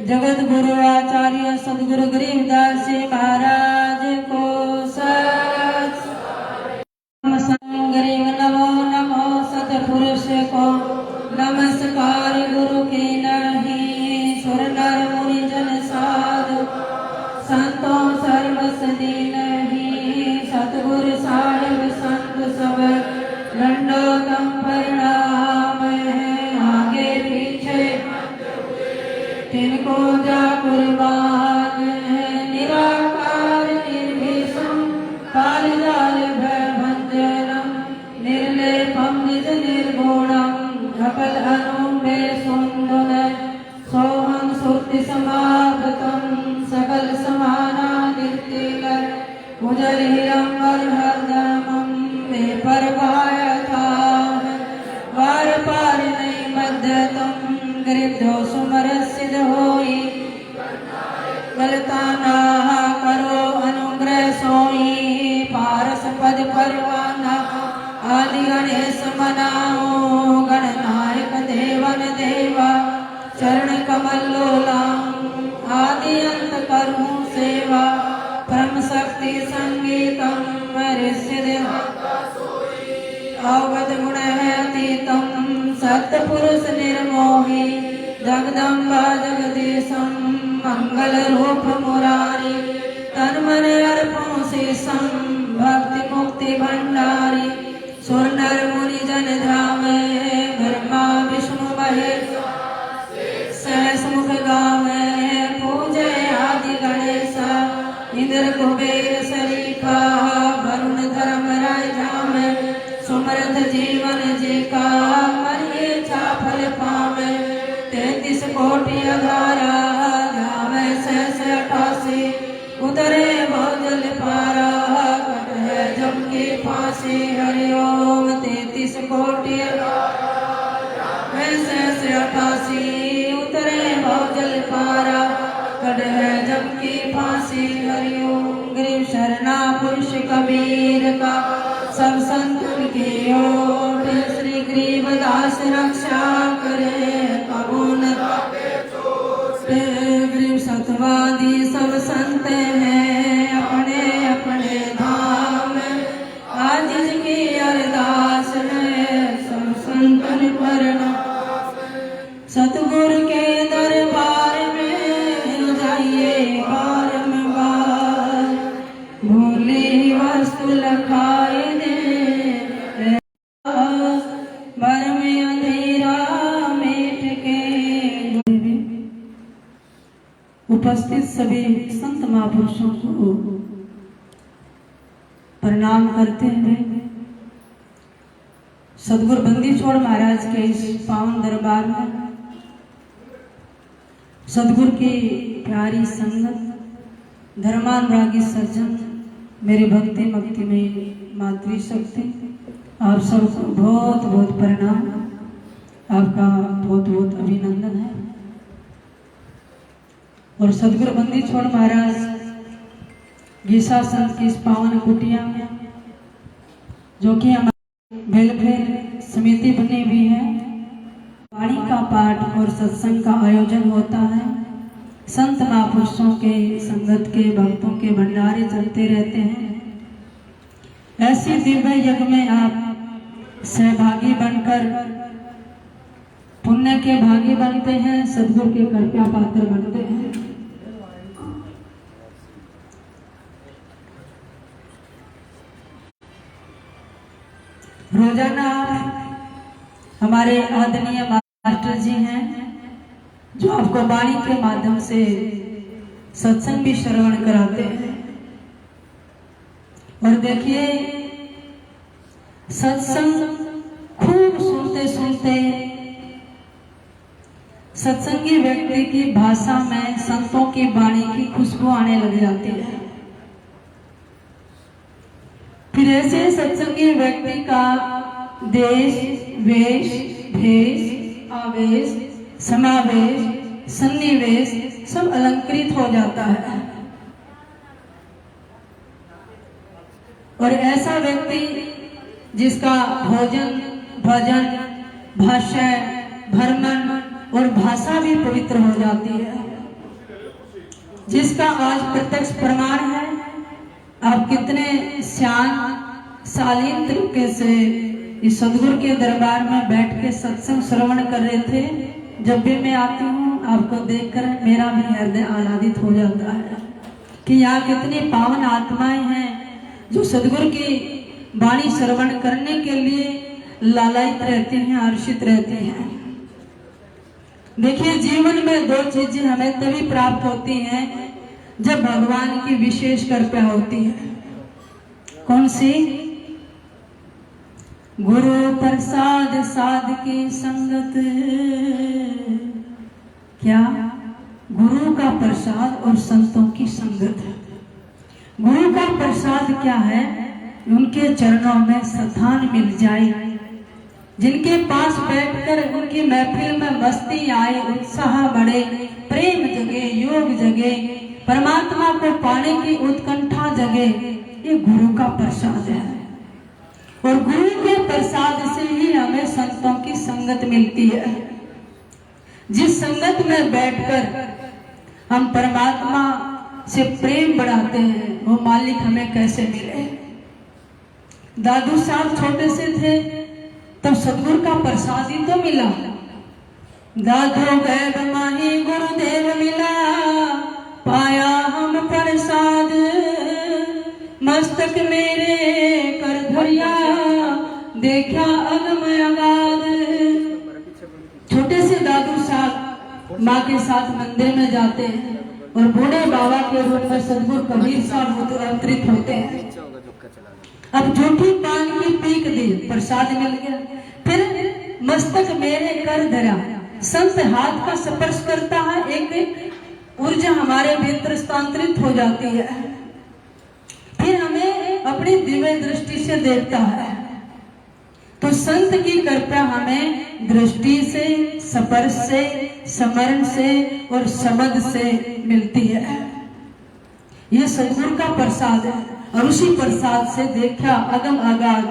जगत गुरु आचार्य सदगुरु गरीबदास जी महाराज को गरीब नमो नमो सतपुरुष को नमस्कार गुरु के नहीं सुर नर मुनि जन साधु संतों सर्वस दीन नहीं सतगुरु साहिब संत सब दंडोतम प्रणाम है आगे पीछे तिनको जा कुर्बान है निराकार निर्विषम कालजाल भयभंजनम निर्लेपम निज निर्गुणम सकल अनुमे सुंदर सोहम सुरति समागतम सकल समाना निर्तिकर मुजर हिरंबर हरदमम में परवाय था वार पार नहीं मध्यतम गरीब जो सुमर सिद्ध होई गलता ना करो अनुग्रह सोई पारस पद परवाना आदि गणेश मनाओ गणनायक देवन देवा चरण कमल लोलाम आदि अंत करूं सेवा परम शक्ति संगीतम ऋषि अवगत गुण है अतीतम सत्पुरुष निर्मोही जगदम्बा जगदीशम मंगल रूप मुरारी तन मन अर्पण शेषम भक्ति मुक्ति भंडारी सुर नर मुनि जन धाम ब्रह्मा विष्णु महेश सहस मुख गावे पूजे आदि गणेश इंद्र कुबेर शरीफा वरुण धर्म राय धाम सुमरथ जीवन जी का मरिए छाफल पावे 33 कोटि अधारा जावे सहस 88 उतरे भोजल पारा कट है जम की फांसी हरिओम 33 कोटि सहस 88 उतरे भोजल पारा कट है जम की फांसी हरिओम गरीब शरणा पुरुष कबीर का सब संतन की ओट श्री गरीबदास रक्षा करे कबून गरीब सतवादी सब संत हैं अपने अपने धाम आज की अरदास है सब संतन प्रणाम सतगुरु के दरबार में जाइए बारंबार भूली वस्तु लखाए दे भर में अंधेरा मेट के उपस्थित सभी संत महापुरुषों को प्रणाम करते हुए सदगुरु बंदी छोड़ महाराज के इस पावन दरबार में सदगुरु की प्यारी संगत धर्मानुरागी सज्जन मेरे भक्ति मक्ति में मातृ शक्ति आप सबको बहुत बहुत प्रणाम आपका बहुत बहुत अभिनंदन है। और सदगुरु बंदी छोड़ महाराज गीसा संत की इस पावन कुटिया में जो कि हमारी वेलफेयर समिति बनी हुई है वाणी का पाठ और सत्संग का आयोजन होता है। संत महापुरुषों के संगत के भक्तों के भंडारे चलते रहते हैं। ऐसी दिव्य यज्ञ में आप सहभागी बनकर पुण्य के भागी बनते हैं सदगुरु के कृपा पात्र बनते हैं। रोजाना हमारे आदरणीय मास्टर जी हैं जो आपको वाणी के माध्यम से सत्संग भी श्रवण कराते हैं। और देखिए सत्संग खूब सुनते सुनते सत्संगी व्यक्ति की भाषा में संतों की वाणी की खुशबू आने लग जाती है। फिर ऐसे सत्संगी व्यक्ति का देश वेश भेष आवेश समावेश सन्निवेश सब अलंकृत हो जाता है। और ऐसा व्यक्ति जिसका भोजन भजन भाष्य भ्रमण और भाषा भी पवित्र हो जाती है। जिसका आज प्रत्यक्ष प्रमाण है। आप कितने शालीन तरीके से इस सदगुरु के दरबार में बैठ के सत्संग श्रवण कर रहे थे। जब भी मैं आती हूँ आपको देखकर मेरा भी हृदय आह्लादित हो जाता है कि यहाँ कितनी पावन आत्माएं हैं जो सदगुरु की वाणी श्रवण करने के लिए लालायित रहते हैं, हर्षित रहते हैं। देखिए, जीवन में दो चीजें हमें तभी प्राप्त होती हैं जब भगवान की विशेष कृपा होती है। कौन सी? गुरु प्रसाद साध की संगत। क्या? गुरु का प्रसाद और संतों की संगत। गुरु का प्रसाद क्या है? उनके चरणों में स्थान मिल जाए, जिनके पास बैठकर उनकी महफिल में मस्ती आए, उत्साह बढ़े, प्रेम जगे, योग जगे, परमात्मा को पाने की उत्कंठा जगे, ये गुरु का प्रसाद है। और गुरु के प्रसाद से ही हमें संतों की संगत मिलती है। जिस संगत में बैठकर हम परमात्मा से प्रेम बढ़ाते हैं, वो मालिक हमें कैसे मिले। दादू साहब छोटे से थे तब सदगुरु का प्रसाद ही तो मिला। दादू गैब माही गुरुदेव मिला, पाया हम प्रसाद, मस्तक मेरे कर धरिया, देखा अगम अगाध। छोटे से दादू साहब माँ के साथ मंदिर में जाते हैं और बूढ़े बाबा के रूप में सदगुरु कबीर साहब अवतरित होते हैं। अब झूठी पान की पीक दी, प्रसाद मिल गया। फिर मस्तक मेरे कर धरा, संत हाथ का स्पर्श करता है, एक ऊर्जा हमारे भीतर स्थानांतरित हो जाती है। फिर हमें अपनी दिव्य दृष्टि से देखता है। तो संत की कृपा हमें दृष्टि से, स्पर्श से, स्मरण से और शब्द से मिलती है। ये सदगुरु का प्रसाद है। और उसी प्रसाद से देखा अगम अगाध।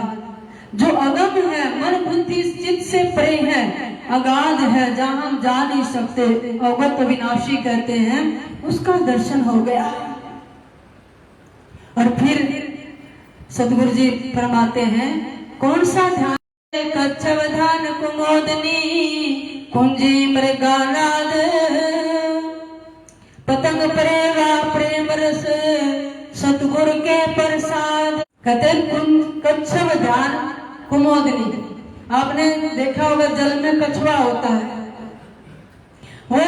जो अगम है, मन बुद्धि चित्त से परे है, अगाध है, जहां हम जा नहीं सकते, अवगत विनाशी कहते हैं, उसका दर्शन हो गया। और फिर सदगुरु जी फरमाते हैं, कौन सा ध्यान? कच्छवधान कुमोदनी कुंजी मृगानाद, पतंग परेगा प्रेम रस, सतगुरु के प्रसाद। कहते कच्छव ध्यान कुमोदनी। आपने देखा होगा जल में कछुआ होता है, वो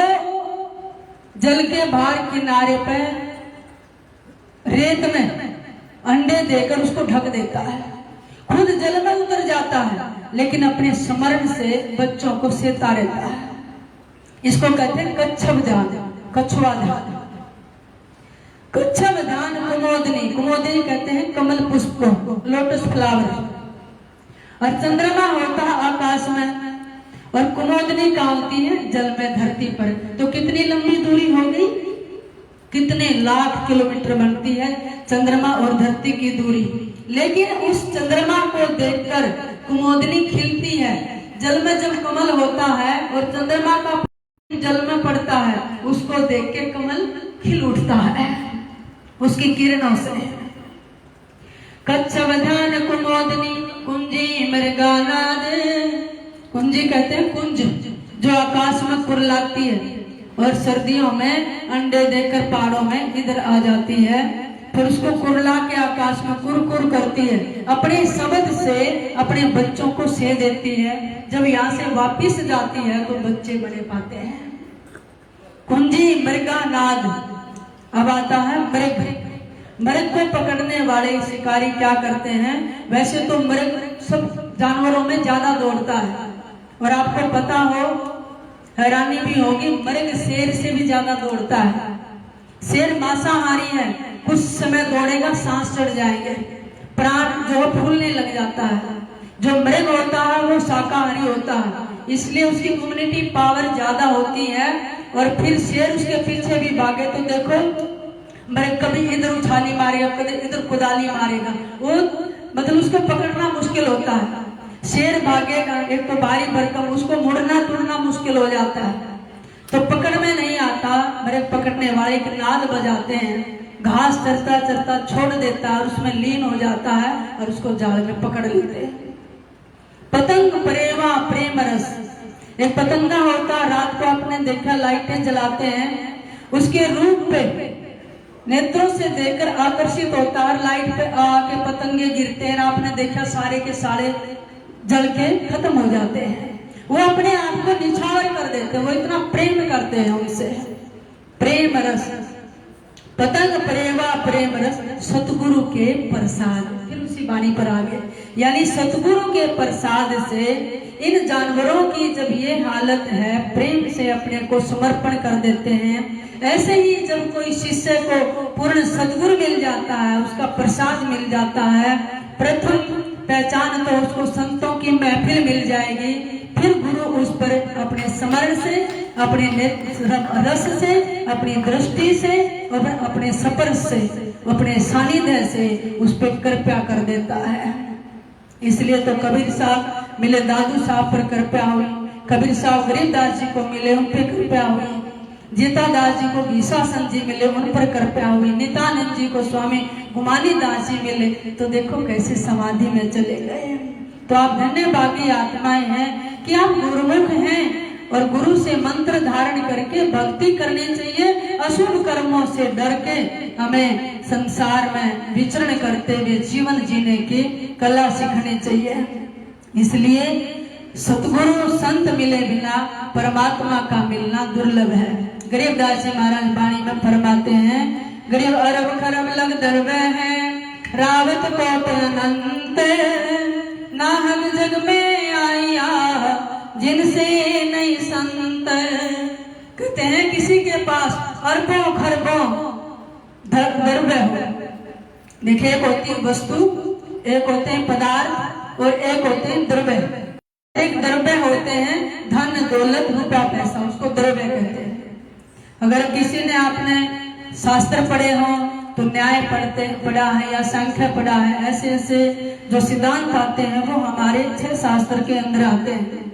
जल के बाहर किनारे पे रेत में अंडे देकर उसको ढक देता है, खुद जल में उतर जाता है, लेकिन अपने स्मरण से बच्चों को सेता रहता है। इसको कहते हैं कच्छव ध्यान, कछुआ ध्यान। कच्छव ध्यान कुमोदनी। कुमोदनी कहते हैं कमल पुष्प को, लोटस फ्लावर। और चंद्रमा होता है आकाश में, और कुमोदनी कहाँ होती है? जल में, धरती पर। तो कितनी लंबी दूरी हो गई? कितने लाख किलोमीटर बनती है चंद्रमा और धरती की दूरी। लेकिन उस चंद्रमा को देखकर कुमोदनी खिलती है। जल में जब कमल होता है और चंद्रमा का जल में पड़ता है, उसको देख के कमल खिल उठता है उसकी किरणों से। कच्छव ध्यान कुमोदनी कुंजी मृगानाद। कुंजी कहते हैं कुंज, जो आकाश में कुरलाती है और सर्दियों में अंडे देकर पहाड़ों में इधर आ जाती है, फिर उसको कुरला के आकाश में कुर करती है, अपने शब्द से अपने बच्चों को से देती है। जब यहाँ से वापिस जाती है तो बच्चे बने पाते हैं। कुंजी मृगानाद। अब आता है मृग। मृग को पकड़ने वाले शिकारी क्या करते हैं? वैसे तो मृग सब जानवरों में ज्यादा दौड़ता है, और आपको पता हो, हैरानी भी होगी, मृग शेर से भी ज्यादा दौड़ता है। शेर मांसाहारी है, कुछ समय दौड़ेगा सांस चढ़ जाएंगे, प्राण जो फूलने लग जाता है। जो मृग होता है वो शाकाहारी होता है, इसलिए उसकी इम्यूनिटी पावर ज्यादा होती है। और फिर शेर उसके पीछे भी भागे तो देखो, मृग कभी इधर उछाली मारेगा, कभी इधर कुदाली मारेगा, वो मतलब उसको पकड़ना मुश्किल होता है। शेर भागेगा, एक तो भारी भरकम, उसको मुड़ना टूटना मुश्किल हो जाता है, तो पकड़ में नहीं आता। सर्प पकड़ने वाले एक नाद बजाते हैं, घास चरता चरता छोड़ देता है और उसमें लीन हो जाता है और उसको जाल में पकड़ लेते हैं। पतंग परेवा प्रेम रस, एक पतंगा होता, रात को आपने देखा लाइटें जलाते हैं, उसके रूप पे नेत्रों से देखकर आकर्षित होता है, लाइट पे आके पतंगे गिरते हैं, आपने देखा सारे के सारे जल के खत्म हो जाते हैं। वो अपने आप को निछावर कर देते हैं, वो इतना प्रेम करते हैं उनसे। प्रेम रस, पतंग परेवा प्रेम रस, सतगुरु के प्रसाद। फिर उसी वाणी पर आगे, यानी सतगुरु के प्रसाद से इन जानवरों की जब ये हालत है, प्रेम से अपने को समर्पण कर देते हैं। ऐसे ही जब कोई शिष्य को पूर्ण सद्गुरु मिल जाता है, उसका प्रसाद मिल जाता है, प्रथम पहचान तो उसको संतों की महफिल मिल जाएगी। फिर गुरु उस पर अपने स्मरण से, अपने रस से, अपनी दृष्टि से और अपने स्पर्श से, अपने सानिध्य से उस पर कृपा कर देता है। इसलिए तो कबीर साहब मिले दादू साहब पर कृपा हुई, कबीर साहब गरीबदास जी को मिले उन पर कृपा हुई, जीतादास जी को गीसासन जी मिले उन पर कृपा हुई, नित्यानंद जी को स्वामी गुमानी दास जी मिले तो देखो कैसे समाधि में चले गए। तो आप धन्यभागी आत्माएं हैं कि आप गुरुमुख हैं और गुरु से मंत्र धारण करके भक्ति करनी चाहिए। अशुभ कर्मों से डर के हमें संसार में विचरण करते हुए जीवन जीने की कला सीखनी चाहिए। इसलिए सतगुरु संत मिले बिना परमात्मा का मिलना दुर्लभ है। गरीबदास जी महाराज वाणी में फरमाते हैं, गरीब अरब खरब लग दरबे हैं, रावत कोट अनंत, ना हम जग में आया जिनसे नहीं संत। कहते हैं किसी के पास अरबों खरबों दरबे हो, देखिए एक होती है वस्तु, एक होते हैं पदार्थ और एक होते हैं द्रव्य। एक द्रव्य होते हैं धन दौलत रुपया पैसा, उसको द्रव्य कहते हैं। अगर किसी ने आपने शास्त्र पढ़े हो तो न्याय पढ़ा है या संख्या पढ़ा है, ऐसे ऐसे जो सिद्धांत आते हैं वो हमारे 6 शास्त्र के अंदर आते हैं।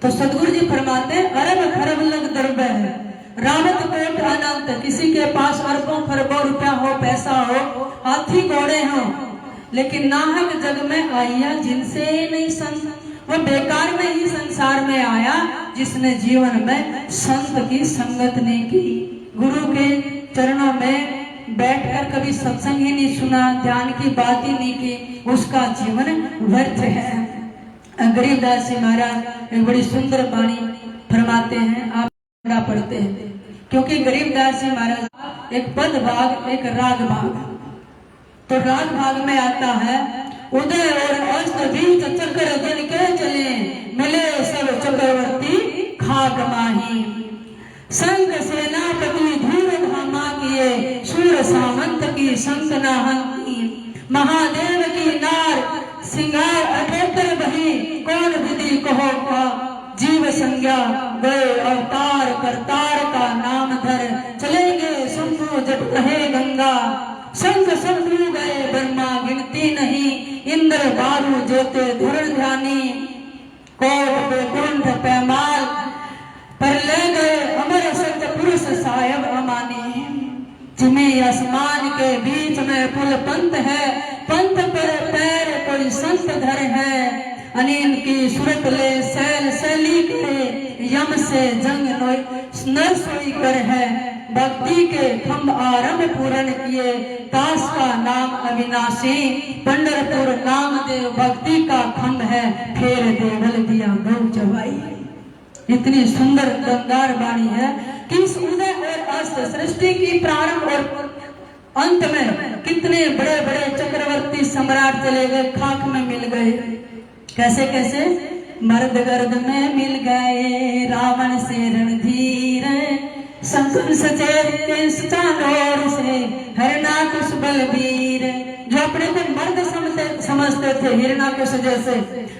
तो सदगुरु जी फरमाते हैं अरब खरब लग द्रव्य है, रावत कोट अनंत, किसी के पास अरबों खरबों रुपया हो, पैसा हो, हाथी घोड़े हो, लेकिन नाहक जग में आया जिनसे नहीं संत। वो बेकार में ही संसार में आया जिसने जीवन में संत की संगत नहीं की, गुरु के चरणों में बैठकर कभी सत्संग ही नहीं सुना, ध्यान की बात ही नहीं की, उसका जीवन व्यर्थ है। गरीबदास जी महाराज एक बड़ी सुंदर वाणी फरमाते हैं, आप पढ़ते हैं, क्योंकि गरीबदास जी महाराज एक पद भाग एक राग भाग, तो राग भाग में आता है उदय और अस्त बीच चक्र दिन के चले, मिले सब चक्रवर्ती खाक माही, संग सेनापति धूर धामा किए, सूर सामंत की संत नाहंती, महादेव की नार सिंगार अठोत्तर बही, कौन विधि कहो का जीव संज्ञा, गए अवतार करतार का नाम धर, चलेंगे शंभु जब कहे गंगा, शंख शंभु गए ब्रह्मा गिनती नहीं, इंद्र बारु जोते धुरण ध्यानी, कोट बैकुंठ पैमाल पर ले गए अमर सत्य पुरुष सायब अमानी, जिन्हें आसमान के बीच में पुल पंथ है, पंथ पर पैर कोई संत धर है, अनिल की सुरत ले सैल सैली करे, यम से जंग नर सोई कर है, भक्ति के खम्भ आरंभ पूर्ण किए, दास का नाम अविनाशी, पंढरपुर नाम देव भक्ति का खम्भ है, फेर देवल दिया गौ चबाई। इतनी सुंदर दमदार वाणी है कि इस उदय और अस्त सृष्टि की प्रारंभ और अंत में कितने बड़े बड़े चक्रवर्ती सम्राट चले गए, खाक में मिल गए। कैसे कैसे? मर्द गर्द में मिल गए, रावण से रणधीर, संतन सचेत चानोर से हिरणाकुश बलबीर। जो अपने को मर्द समझते थे, हिरणाकुश जैसे,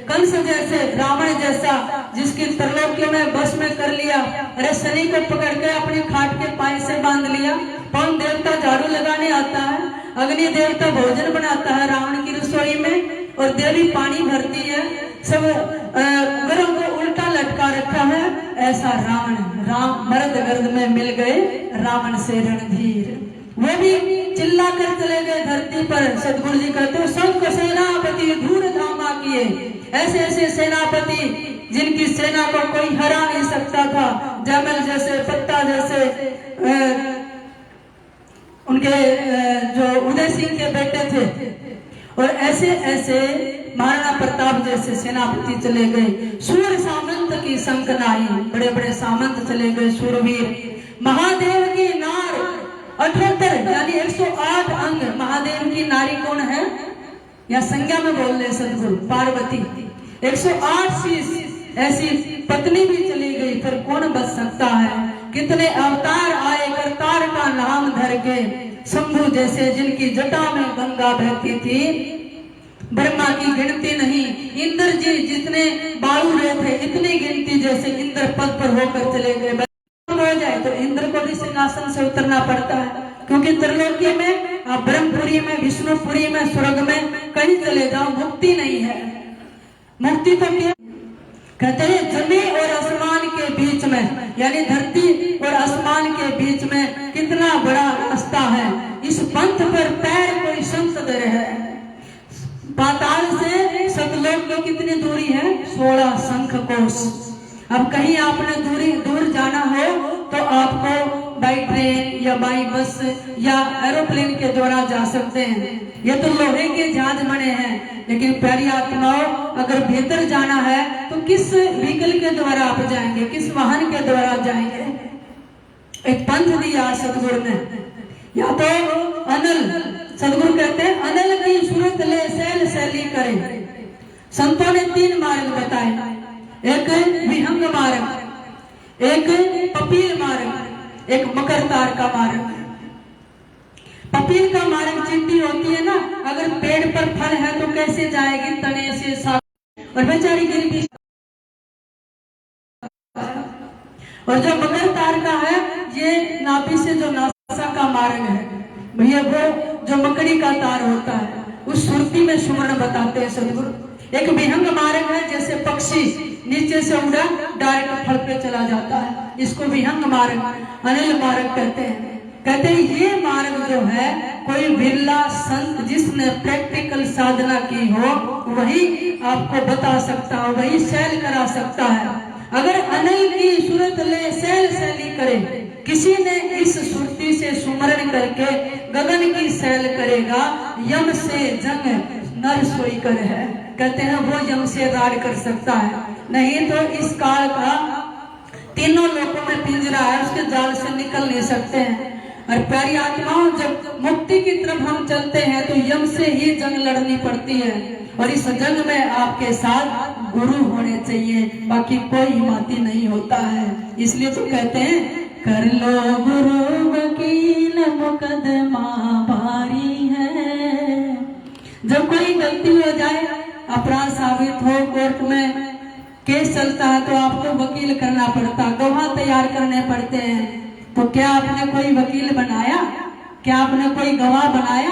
कंस जैसे, रावण जैसा, जिसकी त्रिलोकियों में बस में कर लिया, अरे शनि को पकड़ के अपने खाट के पाए से बांध लिया। पवन देवता झाड़ू लगाने आता है, अग्नि देवता भोजन बनाता है रावण की रसोई में, और देवी पानी भरती है, सब घरों को उल्टा लटका रखा है। ऐसा रावण राम मर्द गर्द में मिल गए रावण से रणधीर। वो भी चिल्ला कर चले गए धरती पर। सतगुरु जी कहते हो संख सेनापति धूर धामा किए। ऐसे ऐसे सेनापति जिनकी सेना को कोई हरा नहीं सकता था। जमल जैसे, पत्ता जैसे उनके जो उदय सिंह के बेटे थे, और ऐसे ऐसे महाराणा प्रताप जैसे सेनापति चले गए। सूर सामंत की संक नाई, बड़े बड़े सामंत चले गए, सूरवीर। महादेव की नार 78 यानी 108 अंग। महादेव की नारी कौन है या संज्ञा में बोल रहे सदगुरु? पार्वती। 108 शीश ऐसी पत्नी भी चली गई, फिर कौन बच सकता है? कितने अवतार आए करतार का नाम धर के। शंभु जैसे जिनकी जटा में गंगा बहती थी, ब्रह्मा की गिनती नहीं। इंद्र जी जितने बालू रहे थे इतनी गिनती, जैसे इंद्र पद पर होकर चले गए। हो जाए तो इंद्र को भी सिंहासन से उतरना पड़ता है, क्योंकि त्रिलोकी में, ब्रह्मपुरी में, विष्णुपुरी में, स्वर्ग में कहीं चले जाओ मुक्ति नहीं है। मुक्ति तो क्या कहते हैं? जमीन और आसमान के बीच में, यानी धरती और आसमान के बीच में कितना बड़ा रास्ता है। इस पंथ पर पैर कोई संत दे है। पाताल से सतलोक की कितनी दूरी है? 16 शंख कोश। अब कहीं आपने दूर जाना हो तो आपको बाई ट्रेन या बाई बस या एरोप्लेन के द्वारा जा सकते हैं। ये तो लोहे के जहाज बने हैं, लेकिन प्यारी आत्माओं अगर भीतर जाना है तो किस व्हीकल के द्वारा आप जाएंगे? किस वाहन के द्वारा जाएंगे? एक पंथ दिया सतगुरु ने, या तो अनल। सतगुरु कहते हैं अनल की सूरत ले सैल सैली करे। संतों ने 3 मार्ग बताए, एक विहंग मार्ग, एक पपील मार्ग, एक मकर तार का मार्ग। पपील का मार्ग चिट्ठी होती है ना, अगर पेड़ पर फल है तो कैसे जाएगी? तने से साथ, और बेचारी गिर भी। और जो मकर तार का है, ये नाभि से जो नासा का मार्ग है भैया, वो जो मकड़ी का तार होता है, उस सुरती में सुमरण बताते हैं सदगुरु। एक विहंग मार्ग है, जैसे पक्षी नीचे से उड़ा डायरेक्ट फल पे चला जाता है, इसको विहंग मार्ग, अनिल मार्ग कहते हैं। कहते हैं ये मार्ग जो है कोई बिरला संत जिसने प्रैक्टिकल साधना की हो वही आपको बता सकता हो, वही सैल करा सकता है। अगर अनिल की सूरत ले सैल सैली करे, किसी ने इस सुरती से सुमरण करके गगन की सैल करेगा, यम से जंग नर सोई कर है। कहते हैं वो यम से रार कर सकता है, नहीं तो इस काल का तीनों लोकों में पिंजरा है, उसके जाल से निकल नहीं सकते हैं। और प्यारी आत्माओं, जब मुक्ति की तरफ हम चलते हैं तो यम से ही जंग लड़नी पड़ती है, और इस जंग में आपके साथ गुरु होने चाहिए, बाकी कोई हिम्मती नहीं होता है। इसलिए तो कहते हैं कर लो गुरु वकील मुकदमा भारी है। जब कोई गलती हो जाए, अपराध साबित हो, कोर्ट में केस चलता है तो आपको वकील करना पड़ता, गवाह तैयार करने पड़ते हैं। तो क्या आपने कोई वकील बनाया? क्या आपने कोई गवाह बनाया?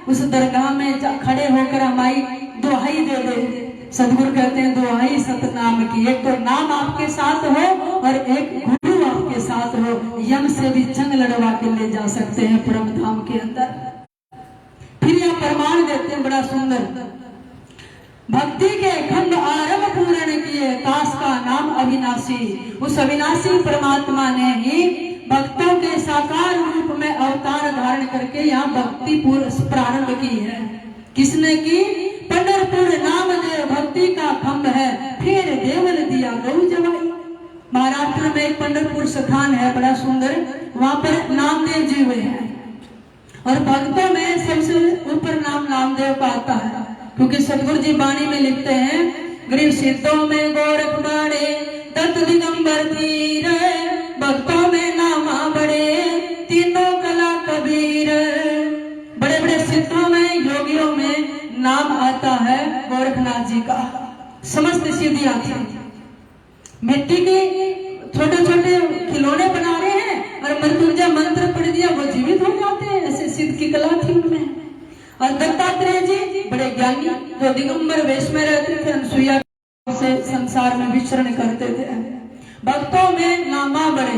उस दरगाह में खड़े होकर हमारी दुहाई दे दे। सदगुरु कहते हैं दुहाई सतनाम की, एक तो नाम आपके साथ हो और एक गुरु आपके साथ हो, यम से भी जंग लड़वा के ले जा सकते हैं परम धाम के अंदर। फिर यह प्रमाण देते हैं बड़ा सुंदर, भक्ति के खंड आरंभ पूर्ण किए, दास का नाम अविनाशी। उस अविनाशी परमात्मा ने ही भक्तों के साकार रूप में अवतार धारण करके यहाँ भक्ति प्रारंभ की है। किसने की? पंढरपुर नामदेव भक्ति का खंभ है, फिर देवल दिया गौ जवाई। महाराष्ट्र में एक पंढरपुर स्थान है बड़ा सुंदर, वहां पर नामदेव जी हुए हैं, और भक्तों में सबसे ऊपर नाम नामदेव का आता है, क्योंकि सतगुरु जी वाणी में लिखते हैं गरीब सिद्धों में गोरख बाड़े दत्त दिगंबर धीर, भक्तों में नामा बड़े तीनों कला कबीर। बड़े बड़े सिद्धों में, योगियों में नाम आता है गोरखनाथ जी का। समस्त सिद्धियां थी। मिट्टी के छोटे छोटे खिलौने बना रहे हैं और मृत्युंजय मंत्र पढ़ दिया वो जीवित हो जाते हैं, ऐसे सिद्ध की कला थी उनमें। और दत्तात्रेय जी बड़े ज्ञानी, जो दिगंबर वेश में रहते थे, अनसुईया से संसार में विचरण करते थे। भक्तों में नामा बढ़े,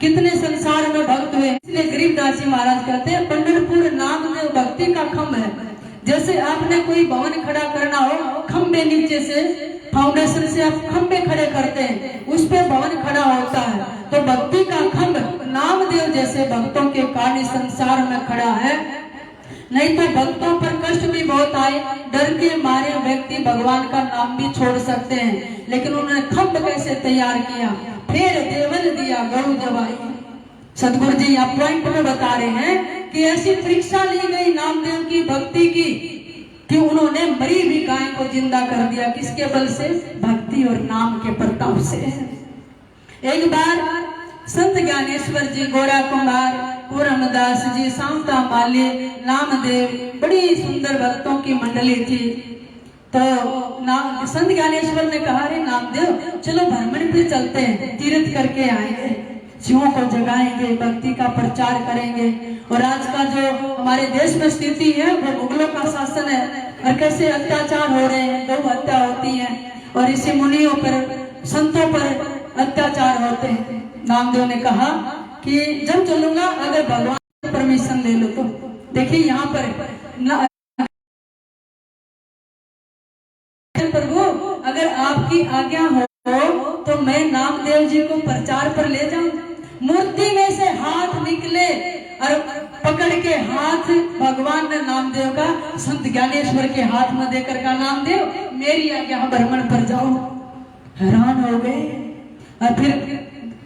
कितने संसार में भक्त हुए। इसलिए गरीबदास जी महाराज कहते हैं पंढरपुर नाम देव भक्ति का खम्भ है। जैसे आपने कोई भवन खड़ा करना हो, खंबे नीचे से फाउंडेशन से आप खंबे खड़े करते हैं, उस पे भवन खड़ा होता है। तो भक्ति का खंभ नामदेव जैसे भक्तों के कारण संसार में खड़ा है। नहीं तो भक्तों पर कष्ट भी बहुत आए, डर के मारे व्यक्ति भगवान का नाम भी छोड़ सकते हैं, लेकिन उन्होंने खंभ कैसे तैयार किया, फिर देवल दिया गौ जवाई। सतगुरु जी आप पॉइंट में बता रहे हैं कि ऐसी परीक्षा ली गई नामदेव की भक्ति की कि उन्होंने मरी हुई गाय को जिंदा कर दिया। किसके बल से? भक्ति और नाम के प्रताप से। एक बार संत ज्ञानेश्वर जी, गोरा कुमार, पूरमदास जी, शांता माली, नामदेव, बड़ी सुंदर भक्तों की मंडली थी। तो संत ज्ञानेश्वर ने कहा, रे नामदेव चलो भ्रमण पे चलते हैं, तीर्थ करके आएंगे, शिवों को जगाएंगे, भक्ति का प्रचार करेंगे। और आज का जो हमारे देश में स्थिति है वो मुगलों का शासन है, और कैसे अत्याचार हो रहे हैं, गौ हत्या होती है और ऋषि मुनियों पर, संतों पर अत्याचार होते हैं। नामदेव ने कहा कि जब चलूंगा अगर भगवान से परमिशन ले लो तो। देखिए यहाँ पर प्रभु अगर आपकी आज्ञा हो तो मैं नामदेव जी को प्रचार पर ले जाऊं। मूर्ति में से हाथ निकले और पकड़ के हाथ भगवान ने नामदेव का संत ज्ञानेश्वर के हाथ में देकर का, नामदेव मेरी आज्ञा भ्रमण पर जाओ। हैरान हो गए और फिर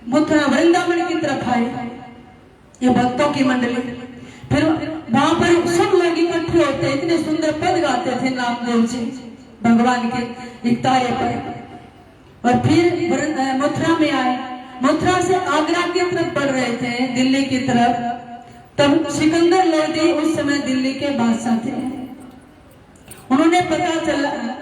मथुरा वृंदावन की तरफ आए ये भक्तों की मंडली। फिर वहां पर सब लोग इकट्ठे होते, इतने सुंदर पद गाते थे नामदेव जी भगवान के इकतारे पर। और फिर मथुरा में आए, मथुरा से आगरा की तरफ बढ़ रहे थे, दिल्ली की तरफ। तब सिकंदर लोधी उस समय दिल्ली के बादशाह थे। उन्होंने पता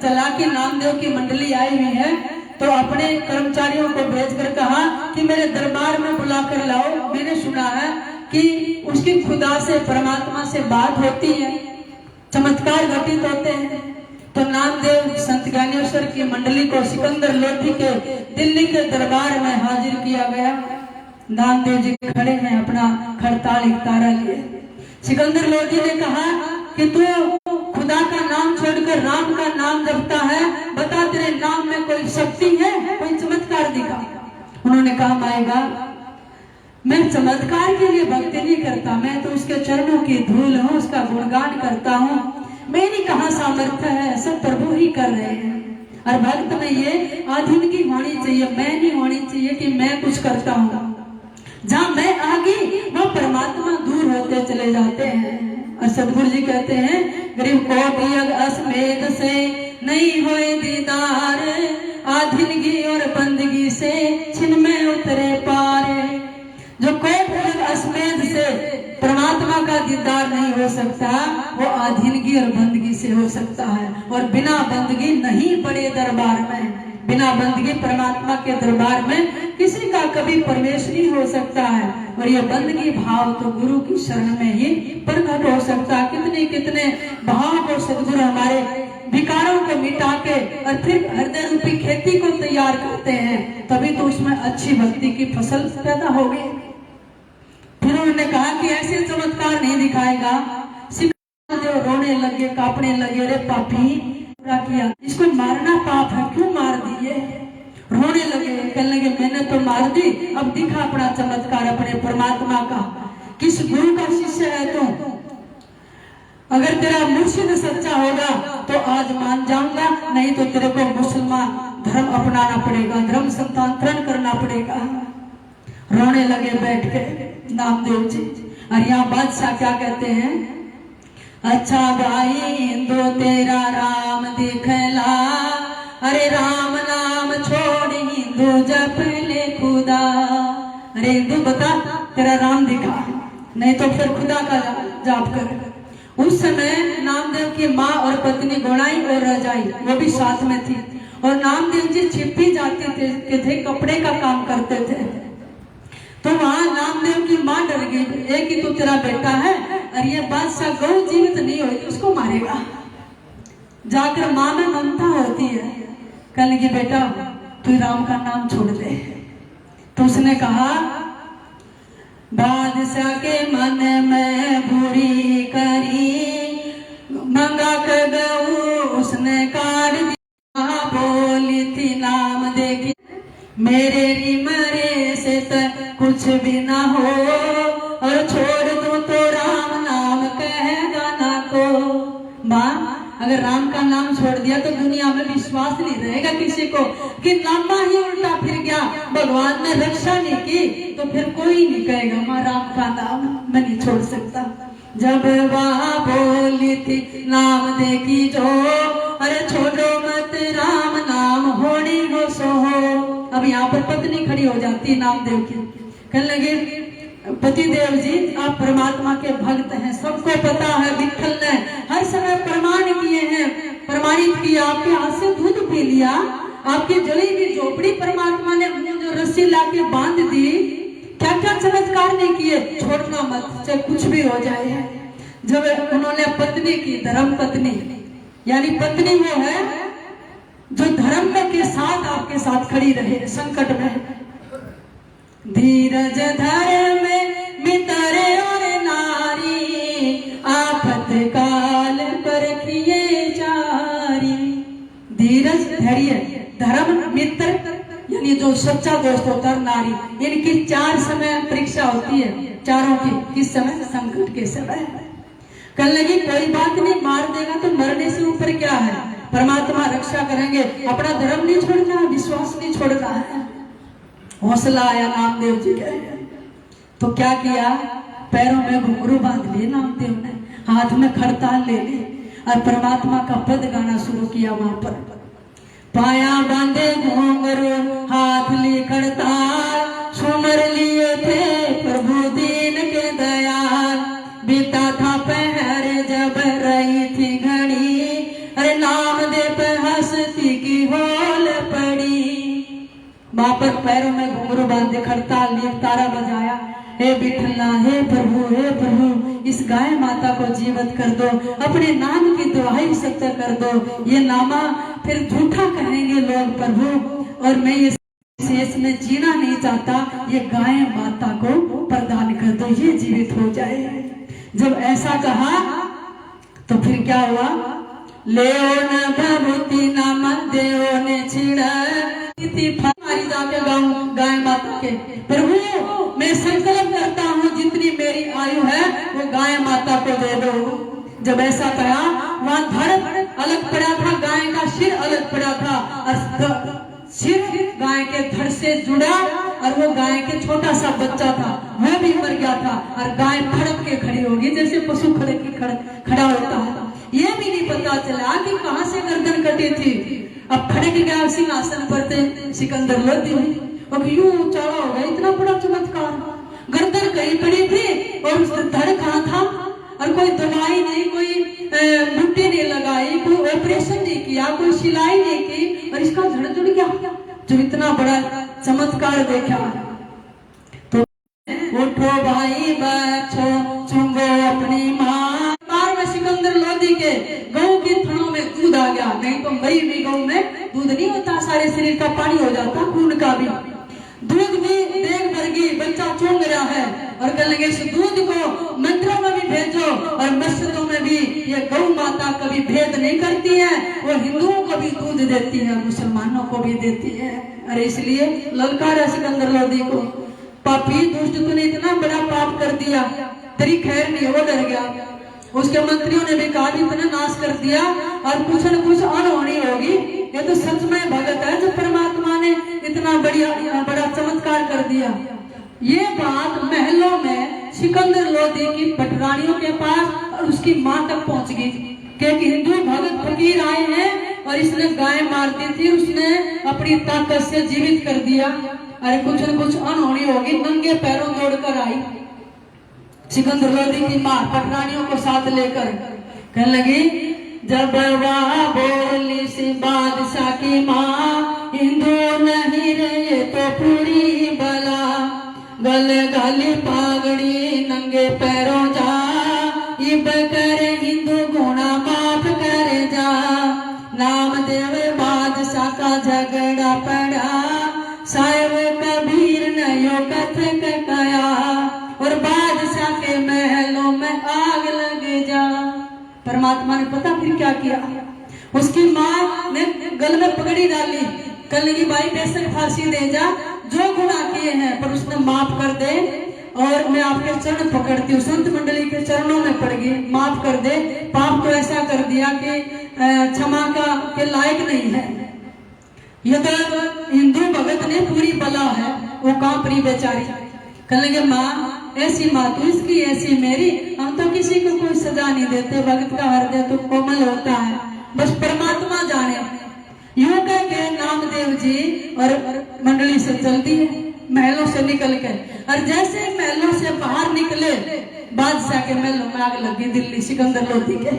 चला कि नामदेव की मंडली आई हुई है, तो अपने कर्मचारियों को भेजकर कहा कि मेरे दरबार में बुलाकर लाओ। मैंने सुना है कि उसकी खुदा से, परमात्मा से बात होती है, चमत्कार घटित होते हैं। तो नामदेव संत ज्ञानेश्वर की मंडली को सिकंदर लोधी के दिल्ली के दरबार में हाजिर किया गया। नामदेव जी खड़े हैं, अपना खड़ताल इकतारा लिए। सिकंदर लोधी ने कहा कि तू खुदा का नाम छोड़कर राम का नाम जपता है, बता तेरे नाम में कोई शक्ति है, कोई चमत्कार दिखा। उन्होंने कहा, माएगा मैं चमत्कार के लिए भक्ति नहीं करता, मैं तो उसके चरणों की धूल हूँ, उसका गुणगान करता हूँ। मेरी कहाँ सामर्थ्य है, सब प्रभु ही कर रहे हैं। और भक्त में ये आधुनिकी होनी चाहिए, मैं नहीं होनी चाहिए कि मैं कुछ करता हूँ। जहाँ मैं आगे वो परमात्मा दूर होते चले जाते हैं। और सतगुरु जी कहते हैं, गरीब को भी असमेध से नहीं होए दीदार, आधुनिकी और बंदगी से छिन में उतरे पार। जो कोट असमेध से परमात्मा का दीदार नहीं हो सकता, वो आधीनगी और बंदगी से हो सकता है। और बिना बंदगी नहीं पड़े दरबार में, बिना बंदगी परमात्मा के दरबार में किसी का कभी प्रवेश नहीं हो सकता है। और ये बंदगी भाव तो गुरु की शरण में ही प्रकट हो सकता है। कितने कितने भाव को सदगुरु हमारे विकारों को मिटा के और फिर हृदय रूपी खेती को तैयार करते हैं, तभी तो उसमें अच्छी भक्ति की फसल पैदा होगी। फिर उन्होंने कहा कि ऐसे चमत्कार नहीं दिखाएगा। जो रोने लगे, कांपने लगे, रे पापी क्या किया, इसको मारना पाप है, क्यों मार दिए। रोने लगे, कहने लगे मैंने तो मार दी, अब दिखा अपना चमत्कार अपने परमात्मा का। किस गुरु का शिष्य है तू? अगर तेरा मुर्शिद सच्चा होगा तो आज मान जाऊंगा, नहीं तो तेरे को मुसलमान धर्म अपनाना पड़ेगा, धर्म संतांतरण करना पड़ेगा। रोने लगे बैठ के नामदेव जी। और यहाँ बादशाह क्या कहते हैं, अच्छा भाई हिंदू तेरा राम दिखला, अरे राम नाम छोड़ हिंदू जप ले खुदा। अरे हिंदू बता तेरा राम दिखा, नहीं तो फिर खुदा का जाप कर। उस समय नामदेव की माँ और पत्नी गोड़ाई और रजाई वो भी साथ में थी। और नामदेव जी छिपी जाते थे, कपड़े का काम करते थे। तो वहां नामदेव की माँ डर गई, एक ही तो तेरा बेटा है और ये बादशाह गौ जीवित नहीं होगी उसको मारेगा। जाकर माँ में ममता होती है, कहने की बेटा तू राम का नाम छोड़ दे, तो उसने कहा, बादशाह के मन में बुरी करी, मंगा कर गऊ उसने काट दिया, बोली थी नाम देखी मेरे रिमरे से तो कुछ भी ना हो, और छोड़ दूं तो राम नाम कहेगा ना को। माँ, अगर राम का नाम छोड़ दिया तो दुनिया में विश्वास नहीं रहेगा किसी को कि नामा ही उल्टा फिर गया, भगवान ने रक्षा नहीं की, तो फिर कोई नहीं कहेगा माँ राम का नाम मैं नहीं छोड़ सकता। जब वह बोली थी नाम देखी जो, अरे छोड़ो मत राम नाम होनी हो सो हो। अब यहाँ पर पत्नी खड़ी हो जाती नामदेव की, कहने लगे पतिदेव जी आप परमात्मा के भक्त हैं, सबको पता है, विठल ने हर समय प्रमाण किए हैं, प्रमाणित किया, आपके हाथ से दूध पी लिया, आपकी जली हुई झोपड़ी परमात्मा ने जो रस्सी लाके बांध दी, क्या क्या चमत्कार नहीं किए, छोड़ना मत चाहे कुछ भी हो जाए। जब उन्होंने पत्नी की, धर्म पत्नी यानी पत्नी वो है जो धर्म के साथ आपके साथ खड़ी रहे संकट में। धीरज धर्म मितरे और नारी, आफत काल पर किए जारी। धीरज धैर्य, धर्म मित्र यानी जो सच्चा दोस्त होता है नारी, इनकी 4 समय परीक्षा होती है, चारों की। किस समय? संकट के समय। कहने लगी कोई बात नहीं, मार देगा तो मरने से ऊपर क्या है, परमात्मा रक्षा करेंगे, अपना धर्म नहीं छोड़ना, विश्वास नहीं छोड़ना है। हौसला आया नामदेव जी के। तो क्या किया, पैरों में घुंघरू बांध लिए नामदेव ने, हाथ में खड़ताल ले ली और परमात्मा का पद गाना शुरू किया। वहां पर पाया बांधे घुंघरू, हाथ ली खड़ताल, सुमर लिए थे प्रभु दीन के दयाल। बीता था पहर जब रही थी घड़ी, अरे नामदेव पे हंसती की होल पड़ी। वहां पर पैरों में घुंघरू बांधे खड़ताल लिए, तारा बजाया, हे विठला, हे प्रभु इस गाय माता को जीवित कर दो, अपने नाम की दुहाई सत्य कर दो, ये नामा फिर झूठा कहेंगे लोग प्रभु, और मैं ये शेष में जीना नहीं चाहता, ये गाय माता को प्रदान कर दो, ये जीवित हो जाए। जब ऐसा कहा तो फिर क्या हुआ, ले न भभूति नाम देव ने छिड़ा, मारी जाके गाँव गाय माता के, प्रभु मैं संकल्प करता हूँ जितनी मेरी आयु है वो गाय माता को दे दो। जब ऐसा कहा, वहाँ धड़ अलग पड़ा था, गाय का सिर अलग पड़ा था, और सिर गाय के धड़ से जुड़ा, और वो गाय के छोटा सा बच्चा था वह भी मर गया था, और गाय फड़क के खड़ी होगी जैसे पशु खड़ा होता है। ये भी नहीं पता चला कि कहाँ से गर्दन कटी थी। अब फड़क गया सिंहासन पर थे सिकंदर लोधी, अब यूं चढ़ा हो गया, इतना बड़ा चमत्कार, गर्दन कहीं पड़ी थी और उस धड़ कहाँ था, और कोई दवाई नहीं, कोई बुट्टी नहीं लगाई, कोई ऑपरेशन नहीं किया, कोई सिलाई नहीं की, और इसका धड़ जुड़ गया। जो इतना बड़ा चमत्कार देखा, तो उठो भाई बच्चों चुंगो अपनी माँ। बार में सिकंदर लोधी के गऊ की थनों में दूध आ गया, नहीं तो मरी हुई गऊ में दूध नहीं होता, सारे शरीर का पानी हो जाता, खून का भी। दूध भी देख भरगी, बच्चा चूंग रहा है, और कहने लगे इस दूध को मंदिरों में भी भेजो और मस्जिदों में भी। ये गौ माता कभी भेद नहीं करती है, वो हिंदुओं को भी दूध देती है, मुसलमानों को भी देती है। अरे इसलिए ललकारा सिकंदर लोधी को, पापी दुष्ट, तूने इतना बड़ा पाप कर दिया, तेरी खैर नहीं। वो डर गया, उसके मंत्रियों ने भी कहा इतना नाश कर दिया और कुछ न कुछ अनहोनी होगी, ये तो सच में भगत है जो परमात्मा ने इतना बड़ा चमत्कार कर दिया। ये बात महलों में सिकंदर लोधी की पटरानियों के पास और उसकी मां तक पहुंच गई, क्योंकि हिंदू भगत फकीर आए हैं और इसने गाय मार दी थी, उसने अपनी ताकत से जीवित कर दिया। अरे कुछ न कुछ अनहोनी होगी, नंगे पैरों दौड़कर आई सिकंदर लोधी की मां पटरानियों को साथ लेकर, कहने लगी जब वह बोली सी बादशाह की माँ, हिंदू नहीं रहे तो पूरी बला, गल गली पागड़ी नंगे पैरों जा, इब कर हिंदू गुना माफ कर जा। नामदेव बादशाह का झगड़ा पड़ा, साहेब कबीर नहीं यो कथे के कया और बादशाह के महलों में आग लग जा। परमात्मा ने पता फिर क्या किया, उसकी माँ ने गल में पगड़ी डाली, कहने की भाई बेशक फांसी दे जा, जो गुनाह किए हैं पर उसने माफ कर दे और मैं आपके चरण पकड़ती हूँ, संत मंडली के चरणों में पड़ गई, माफ कर दे, पाप तो ऐसा कर दिया कि क्षमा का के लायक नहीं है। ये तो हिंदू भगत ने पूरी बला है, वो कहाँ परी बेचारी। कहने लगे माँ ऐसी माँ तू इसकी ऐसी मेरी, हम तो किसी को कोई सजा नहीं देते, भगत का हृदय तो कोमल होता है, बस परमात्मा जाने। यूं कह के नामदेव जी और मंडली से चलती है महलों से निकल कर, और जैसे महलों से बाहर निकले बादशाह के महलों में आग लगी, दिल्ली सिकंदर लोधी के।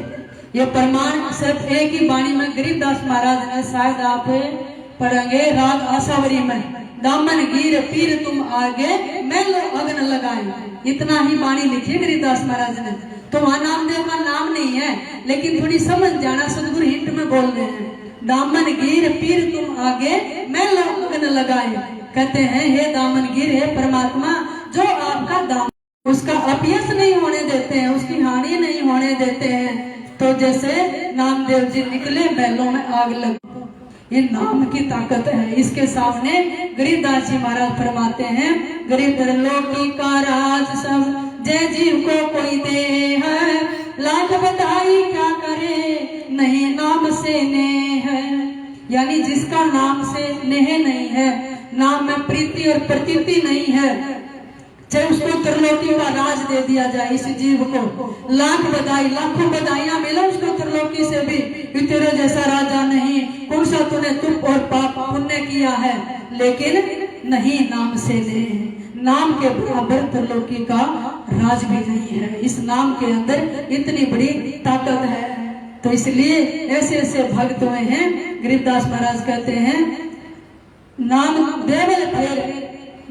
ये प्रमाण सिर्फ एक ही वाणी में गरीबदास महाराज ने, शायद आप पढ़ेंगे राग आशावरी में, दामन गिर पीर तुम आगे महलों अग्न लगाए, इतना ही वाणी लिखी गरीबदास महाराज ने। तो वहां नामदेव का नाम नहीं है, लेकिन थोड़ी समझ जाना, सदगुरु हिंट में बोल रहे हैं, दामन गिर पीर तुम आगे महलों अग्न लगाए। कहते हैं हे दामन गिर, हे परमात्मा, जो आपका दाम उसका अपयश नहीं होने देते हैं, उसकी हानि नहीं होने देते हैं। तो जैसे नामदेव जी निकले महलों में आग लग, ये नाम की ताकत है। इसके सामने गरीबदास जी महाराज फरमाते हैं, गरीब लोकी का राज सब जय जीव को कोई दे है, लाख बधाई क्या करे नहीं नाम से नेह है। यानी जिसका नाम से नेह नहीं है, नाम में प्रीति और प्रतीति नहीं है, चाहे उसको त्रिलोकी का राज दे दिया जाए, इस जीव को लाख बधाई, लाखों बधाइयां मिले उसको त्रिलोकी से भी, तेरे जैसा राजा नहीं, कौन सा तूने तुम और पाप पुण्य किया है, लेकिन नहीं नाम से ले, नाम के बराबर त्रिलोकी का राज भी नहीं है। इस नाम के अंदर इतनी बड़ी ताकत है। तो इसलिए ऐसे ऐसे भक्त हुए हैं। गरीबदास महाराज कहते हैं नाम देवल फेर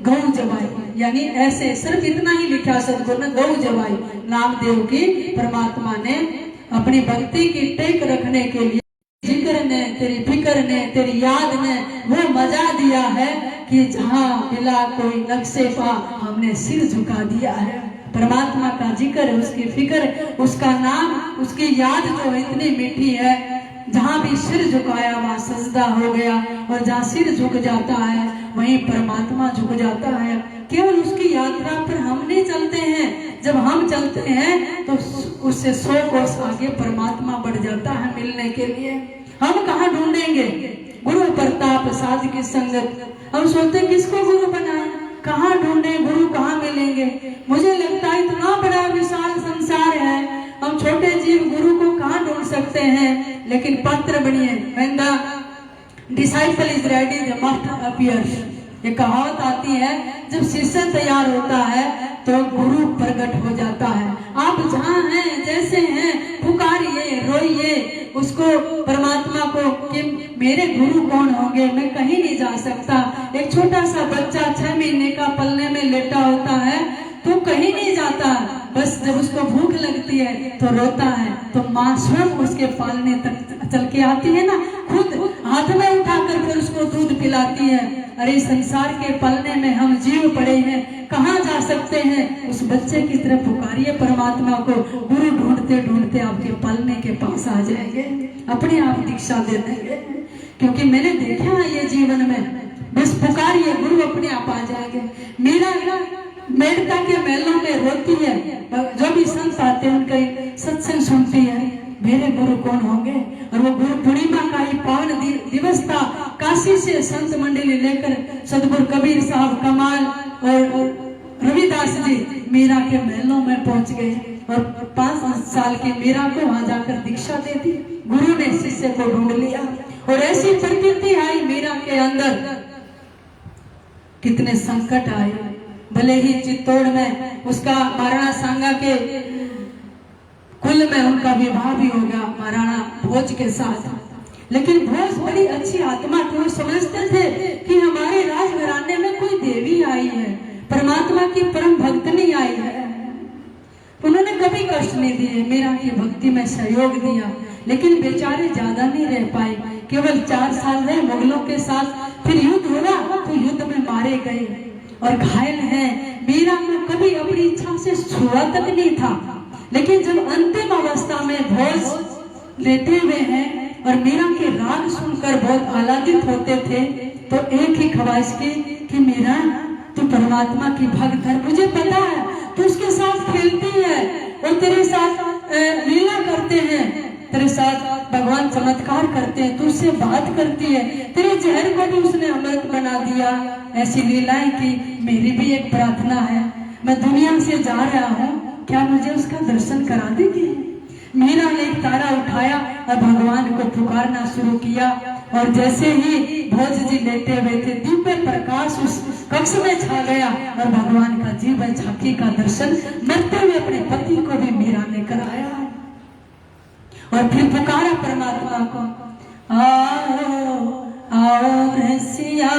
गौ जवाई, यानी ऐसे सिर्फ इतना ही लिखा सदगुरु ने, गौ जवाई, नामदेव की परमात्मा ने अपनी भक्ति की टेक रखने के लिए जिक्र ने, तेरी फिक्र ने, तेरी याद ने वो मजा दिया है कि जहाँ मिला कोई नक्शे पा हमने सिर झुका दिया है। परमात्मा का जिक्र, उसकी फिक्र, उसका नाम, उसकी याद जो इतनी मीठी है, जहाँ भी सिर झुकाया वहाँ सजदा हो गया, और जहाँ सिर झुक जाता है वहीं परमात्मा झुक जाता है। केवल उसकी यात्रा पर हम नहीं चलते हैं, जब हम चलते हैं तो उससे 100 कोस आगे परमात्मा बढ़ जाता है मिलने के लिए। हम कहाँ ढूंढेंगे गुरु प्रताप साध की संगत, हम सोचते किसको गुरु बनाए, कहाँ ढूंढे गुरु, कहाँ मिलेंगे। मुझे लगता है इतना बड़ा विशाल संसार है, हम छोटे जीव गुरु को कहाँ ढूंढ सकते हैं। लेकिन पात्र बनिए, when the disciple is ready the master appears, ये कहावत आती है, जब शिष्य तैयार होता है तो गुरु प्रकट हो जाता है। आप जहाँ हैं, जैसे हैं, पुकारिए, रोइए उसको, परमात्मा को, कि मेरे गुरु कौन होंगे, मैं कहीं नहीं जा सकता। एक छोटा सा बच्चा 6 महीने का पलने में लेटा होता है तो कहीं नहीं जाता, बस जब उसको भूख लगती है तो रोता है, तो माँ स्वयं उसके पालने तक चल के आती है ना, खुद हाथ में उठाकर फिर उसको दूध पिलाती है। अरे संसार के पलने में हम जीव पड़े हैं, कहाँ जा सकते हैं। उस बच्चे की तरफ पुकारिए परमात्मा को, गुरु ढूंढते ढूंढते आपके पलने के पास आ जाएंगे, अपने आप दीक्षा दे देंगे। क्योंकि मैंने देखा है ये जीवन में, बस पुकारिए गुरु अपने आप आ जाएंगे। मेरा मेड़ता के महलों में रोती है, जो भी संत आते हैं उनका सत्संग सुनती है, मेरे गुरु कौन होंगे। और वो गुरु पूर्णिमा का ही पावन दिवस था, काशी से संत मंडली लेकर सदगुरु कबीर साहब, कमाल और रविदास जी मीरा के महलों में पहुंच गए, और 5 साल की मीरा को वहां जाकर दीक्षा दे दी। गुरु ने शिष्य को ढूंढ लिया, और ऐसी प्रकृति आई मीरा के अंदर। कितने संकट आए, भले ही चित्तौड़ में उसका महाराणा सांगा के कुल में उनका विवाह भी हो गया महाराणा भोज के साथ, लेकिन भोज बड़ी अच्छी आत्मा थी, वो समझते थे कि हमारे राजघराने में कोई देवी आई है, परमात्मा की परम भक्तनी आई है। उन्होंने कभी कष्ट नहीं दिए, मीरा की भक्ति में सहयोग दिया, लेकिन बेचारे ज्यादा नहीं रह पाए, केवल 4 साल रहे मुगलों के साथ। फिर युद्ध हुआ तो युद्ध में मारे गए, और घायल हैं। मीरा को कभी अपनी इच्छा से छुआ तक नहीं था, लेकिन जब अंतिम अवस्था में भोज लेते हुए हैं और मीरा के राग सुनकर बहुत आह्लादित होते थे, तो एक ही ख्वाहिश की कि मीरा तू परमात्मा की भक्त है, मुझे पता है तू उसके साथ खेलती है और तेरे साथ लीला करते हैं, तेरे साथ भगवान चमत्कार करते हैं, तू उससे बात करती है, तेरे जहर को भी उसने अमृत बना दिया। ऐसी लीलाएं की मेरी भी एक प्रार्थना है, मैं दुनिया से जा रहा हूँ, क्या मुझे उसका दर्शन करा देगी? मीरा ने एक तारा उठाया और भगवान को पुकारना शुरू किया, और जैसे ही भोज जी लेटे हुए थे, दिव्य प्रकाश उस कक्ष में छा गया और भगवान का जीवन झांकी का दर्शन मरते हुए अपने पति को भी मीरा ने कराया। और फिर पुकारा परमात्मा को, आओ आओ रसिया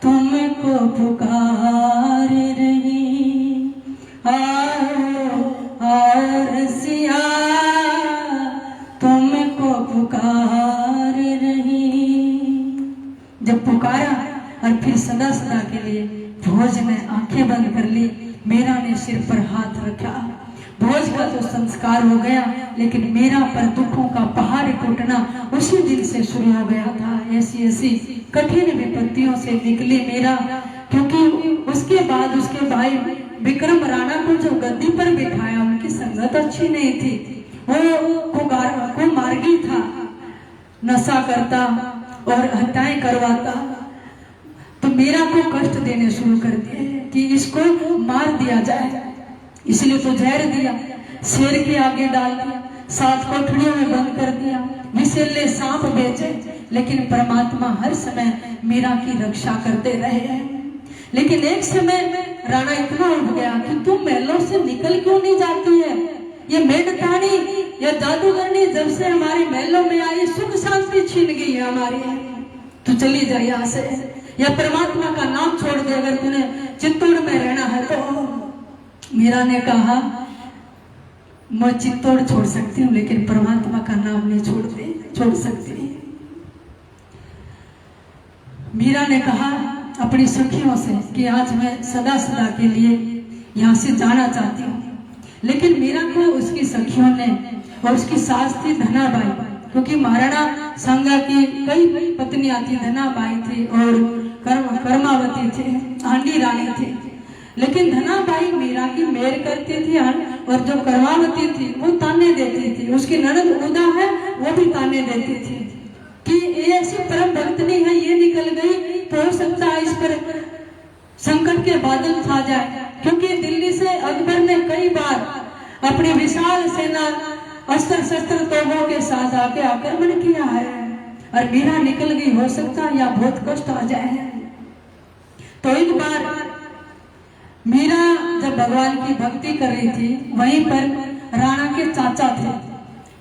तुमको पुकार रही, आओ आओ रसिया तुमको पुकार रही। जब पुकारा और फिर सदा सदा के लिए भोज ने आंखें बंद कर ली, मीरा ने सिर पर हाथ रखा। भोज का तो संस्कार हो गया, लेकिन मीरा पर दुखों का पहाड़ टूटना उसी दिन से शुरू हो गया था। ऐसी ऐसी कठिन विपत्तियों से निकली मीरा, क्योंकि उसके बाद उसके भाई विक्रम राणा को जो गद्दी पर बिठाया, उनकी संगत अच्छी नहीं थी, वो मार्गी था, नशा करता और हत्याएं करवाता। तो मीरा को कष्ट देने शुरू कर दिए कि इसको मार दिया जाए, इसलिए तो जहर दिया, शेर के आगे डाल दिया, 7 कोठरियों में बंद कर दिया, विषैले सांप बेचे। लेकिन परमात्मा हर समय मीरा की रक्षा करते रहे हैं। लेकिन एक समय में राणा इतना उठ गया कि तुम महलों से निकल क्यों नहीं जाती है? ये मेढतानी या जादूगरनी जब से हमारे महलों में आई, सुख शांति छीन गई है हमारी, तू चली जा यहाँ से, या परमात्मा का नाम छोड़ दे अगर तूने चित्तौड़ में रहना है तो। मीरा ने कहा, मैं चित्तौड़ छोड़ सकती हूँ, लेकिन परमात्मा का नाम नहीं छोड़ सकती। मीरा ने कहा अपनी सखियों से कि आज मैं सदा सदा के लिए यहाँ से जाना चाहती हूँ। लेकिन मीरा को उसकी सखियों ने, और उसकी सास थी धनाबाई, क्योंकि महाराणा सांगा की कई पत्नियां थी, धनाबाई थी और कर्मावती थी, आंडी रानी थी। लेकिन धनाबाई मीरा की मेर करती थी, और जो कर्मावती थी वो ताने देती थी। उसकी ननद उदा है, वो भी ताने देती थी कि ये ऐसी परम भक्तनी है, ये निकल गई तो हो सकता है इस पर संकट के बादल छा जाए, क्योंकि दिल्ली से अकबर ने कई बार अपनी विशाल सेना अस्त्र शस्त्र तोपों के साथ आके आक्रमण किया है, और मीरा निकल गई, हो सकता है या बहुत कष्ट आ जाए। तो एक बार मीरा जब भगवान की भक्ति कर रही थी, वहीं पर राणा के चाचा थे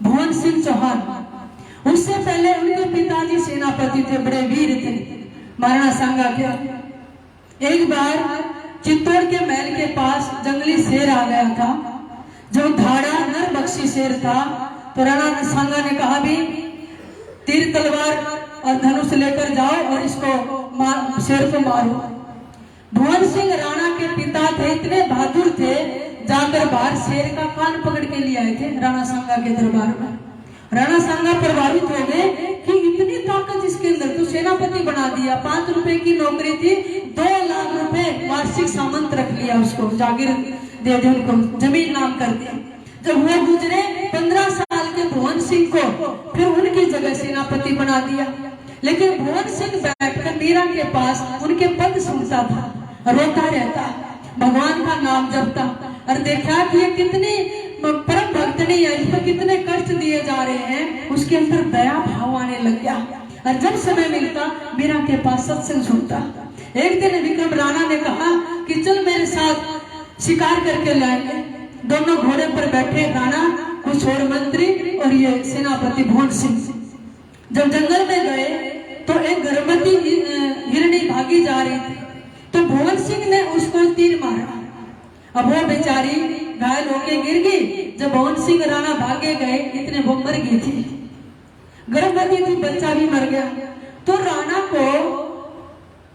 भुवन सिंह चौहान। उससे पहले उनके पिताजी सेनापति थे, बड़े वीर थे, महाराणा सांगा के। एक बार चित्तौड़ के महल के पास जंगली शेर आ गया था, जो धाड़ा नर बख्शी शेर था। तो राणा सांगा ने कहा, भी तीर तलवार और धनुष लेकर जाओ और इसको शेर को मारो। भुवन सिंह राणा के पिता थे, इतने बहादुर थे, जाकर बाहर शेर का कान पकड़ के लिए आए थे राणा सांगा के दरबार में। राणा सांगा प्रभावित हो गए कि इतनी ताकत इसके अंदर, तो सेनापति बना दिया। 5 रुपए की नौकरी थी, 2 लाख रुपए वार्षिक सामंत रख लिया, उसको जागीर दे दी, उनको जमीन नाम कर दिया। जब वो गुजरे 15 साल के भुवन सिंह को फिर उनकी जगह सेनापति बना दिया। लेकिन भुवन सिंह बैठकर मीरा के पास उनके पद सुनता था, रोता रहता, भगवान का नाम जपता, और देखा कि ये कितनी परम भक्तनी है, इसको कितने कष्ट दिए जा रहे हैं, उसके अंदर दया भाव आने लग गया। और जब समय मिलता मीरा के पास सत्संग सुनता। एक दिन विक्रम राणा ने कहा कि चल मेरे साथ शिकार करके लाएंगे। दोनों घोड़े पर बैठे राणा, कुछ और मंत्री और ये सेनापति भुवन सिंह। जब जंगल में गए तो एक गर्भवती हिरणी भागी जा रही थी, तो भुवन सिंह ने उसको तीर मारा। अब वो बेचारी घायल होके गिर गई। जब भुवन सिंह राणा भागे गए, इतने वो मर गई थी, गर्भवती थी, बच्चा भी मर गया। तो राणा को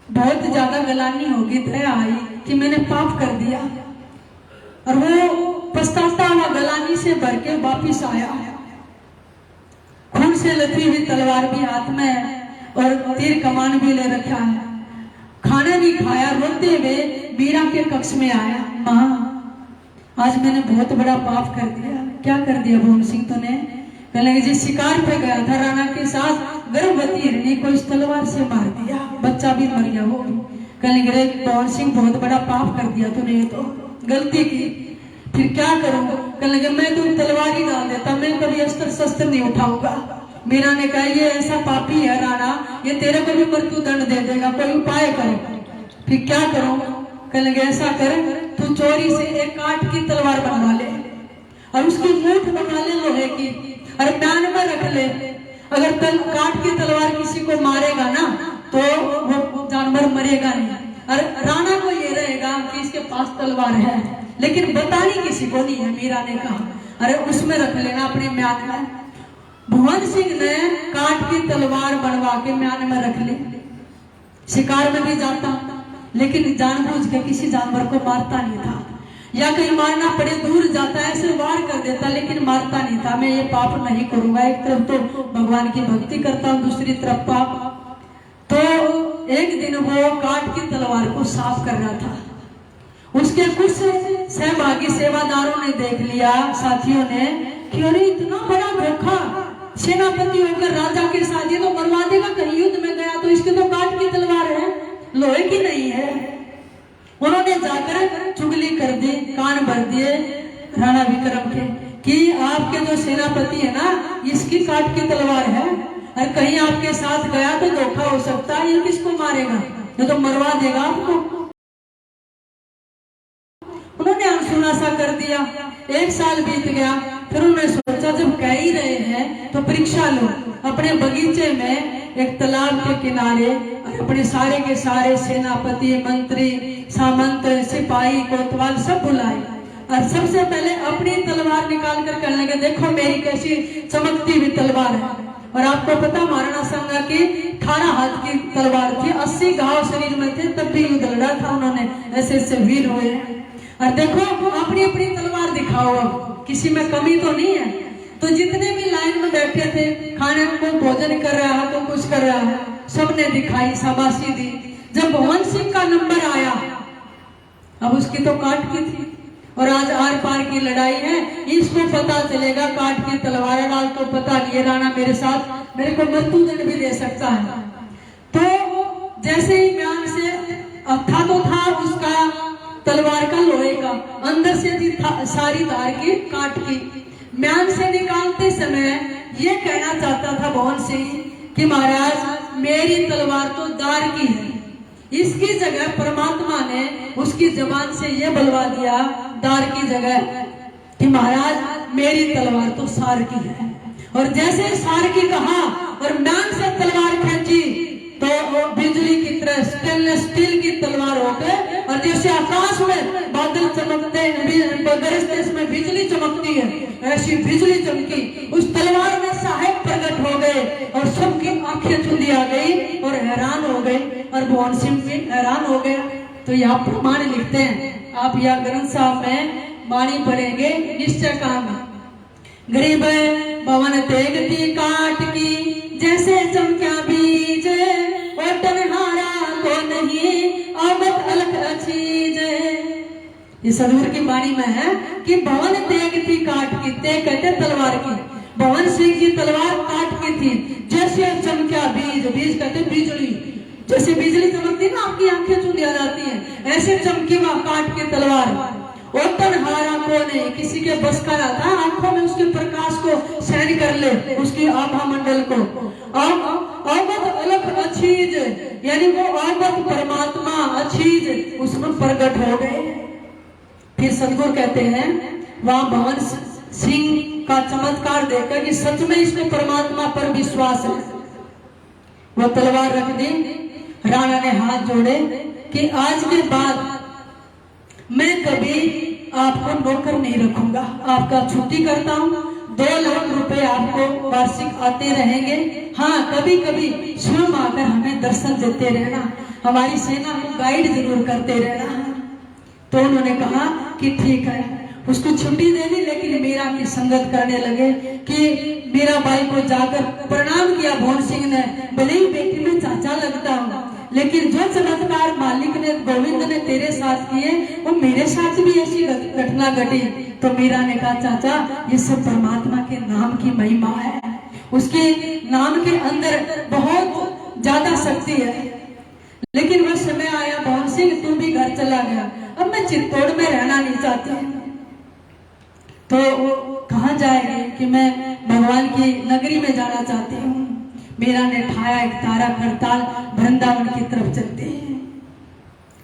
बहुत ज्यादा गलानी होगी, दया आई कि मैंने पाप कर दिया, और वो पछताता हुआ गलानी से भर के वापिस आया। खून से लथी हुई तलवार भी हाथ में है और तीर कमान भी ले रखा है। खाना नहीं खाया, रोते हुए मीरा के कक्ष में आया। माँ, आज मैंने बहुत बड़ा पाप कर दिया। क्या कर दिया भवन सिंह तूने? कहने लगे, जी शिकार पे गया था राणा के साथ, गर्भवती हिरणी को इस तलवार से मार दिया, बच्चा भी मर गया वो। कहने लगे, भवन सिंह बहुत बड़ा पाप कर दिया तूने, ये तो गलती की, फिर क्या करूं? कहने लगे, मैं तो तलवार ही डाल देता, मैं कभी अस्त्र शस्त्र नहीं उठाऊंगा। मीरा ने कहा, ये ऐसा पापी है राणा, ये तेरे को भी मृत्यु दंड दे देगा, कोई उपाय करो। फिर क्या करूं? कहने लगे, ऐसा कर, तू चोरी से एक काठ की तलवार बनवा ले और उसकी मूठ बना ले लोहे की, और म्यान में रख ले। अगर काठ की तलवार किसी को मारेगा ना तो वो जानवर मरेगा नहीं, और राणा को ये रहेगा कि इसके पास तलवार है, लेकिन बतानी किसी को नहीं है। मीरा ने कहा, अरे उसमें रख लेना अपने म्यान में। भुवन सिंह ने काठ की तलवार बनवा के म्यान में रख ली। शिकार में भी जाता, लेकिन जानबूझ के किसी जानवर को मारता नहीं था, या कहीं मारना पड़े दूर जाता है, ऐसे वार कर देता, लेकिन मारता नहीं था। मैं ये पाप नहीं करूंगा, एक तरफ तो भगवान की भक्ति करता हूँ, दूसरी तरफ पाप। तो एक दिन वो काठ की तलवार को साफ कर रहा था। उसके कुछ सहभागी सेवादारों ने देख लिया, साथियों ने, कि अरे इतना बड़ा धोखा, सेनापति होकर राजा के साथ ये तो मरवा देगा, कहीं युद्ध में गया तो इसके तो काठ की तलवार है, लोहे की नहीं है। उन्होंने जाकर चुगली कर दी, कान भर दिए राणा विक्रम के, कि आपके जो सेनापति है ना, इसकी काठ की तलवार है, और कहीं आपके साथ गया तो धोखा हो सकता है, ये किसको मारेगा, ये तो मरवा देगा आपको। उन्होंने अनसुना सा कर दिया। 1 साल बीत गया, फिर उन्होंने सोचा जब कह ही रहे हैं तो परीक्षा लो। अपने बगीचे में एक तालाब के किनारे अपने सारे के सारे सेनापति, मंत्री, सामंत, सिपाही, कोतवाल सब बुलाए, और सबसे पहले अपनी तलवार निकाल कर कहने लगे, देखो मेरी कैसी चमकती हुई तलवार है। और आपको पता, महाराणा सांगा की 18 हाथ की तलवार थी, 80 घाव शरीर में थे, तब भी युद्ध लड़ा था उन्होंने, ऐसे ऐसे वीर हुए। और देखो अपनी अपनी तलवार दिखाओ, किसी में कमी तो नहीं है। तो जितने भी लाइन में बैठे थे, खाने को भोजन कर रहा है तो कुछ कर रहा है, सबने दिखाई, शाबाशी दी। जब भवन सिंह का नंबर आया, अब उसकी तो काठ की थी, और आज आर पार की लड़ाई है, इसको पता चलेगा काठ की तलवार डाल तो पता नहीं है, राणा मेरे साथ, मेरे को मृत्यु दंड भी दे सकता है। तो जैसे ही म्यान से था तो था उसका तलवार का लोहे का, अंदर से थी सारी धार की काट की। म्यान से निकालते समय ये कहना चाहता था भवन सिंह कि महाराज मेरी तलवार तो दार की है, इसकी जगह परमात्मा ने उसकी जबान से ये बुलवा दिया दार की जगह कि महाराज मेरी तलवार तो सार की है। और जैसे सार की कहा और म्यान से तलवार खींची तो बिजली की तरह स्टेनलेस स्टील की तलवार हो गए, और जैसे आकाश में बादल चमकते गरजते इसमें बिजली चमकती है, ऐसी बिजली चमकी। उस तलवार में साहेब प्रकट हो गए और सबकी आंखें चुंदी आ गई और हैरान हो गए, और भवन सिंह भी हैरान हो गया। तो यहाँ प्रमाण लिखते हैं, आप यहाँ ग्रंथ साहब में वाणी पढ़ेंगे, निश्चय काम गरीब भवन तेगती काट की, जैसे चमक्या बीज और तनहारा को नहीं आवत अलग अचीज। ये सदगुरु की वाणी में है कि भवन तेगती काट की, ते कहते तलवार की, भवन सिंह की तलवार काट की थी, जैसे चमक्या बीज, बीज कहते बिजली, जैसे बिजली चमकती ना आपकी आंखें चुंदी आ जाती हैं, ऐसे चमकी वह काट की तलवार। और तनहारा को नहीं, किसी के बस का ना था आंखों में उसके प्रकाश को सहन कर ले, उसकी आभा मंडल को। आवत अलग अचीज, यानी वो आवत परमात्मा अचीज उसमें प्रकट हो गए। फिर सदगुरु कहते हैं वहां भवन सिंह का चमत्कार देखकर कि सच में इसको परमात्मा पर विश्वास है। वो तलवार रख दी, राणा ने हाथ जोड़े कि आज के बाद मैं कभी आपको नौकर नहीं रखूंगा, आपका छुट्टी करता हूँ, 2 लाख रुपए आपको वार्षिक आते रहेंगे। हाँ, कभी कभी स्वयं आकर हमें दर्शन देते रहना, हमारी सेना को गाइड जरूर करते रहना। तो उन्होंने कहा कि ठीक है, उसको छुट्टी दे दी। लेकिन मीरा की संगत करने लगे कि मीरा बाई को जाकर प्रणाम किया भोन सिंह ने। भले ही बेटी में चाचा लगता हूँ, लेकिन जो चमत्कार मालिक ने गोविंद ने तेरे साथ किए वो मेरे साथ भी ऐसी घटना घटी। तो मीरा ने कहा चाचा ये सब परमात्मा के नाम की महिमा है, उसके नाम के अंदर बहुत ज्यादा शक्ति है। लेकिन वो समय आया भोन सिंह तू भी घर चला गया, अब मैं चित्तौड़ में रहना नहीं चाहती। तो कहाँ जाएगी कि मैं भगवान की नगरी में जाना चाहती हूँ। मीरा ने ठाया एक तारा खड़ताल, वृंदावन की तरफ चलते हैं।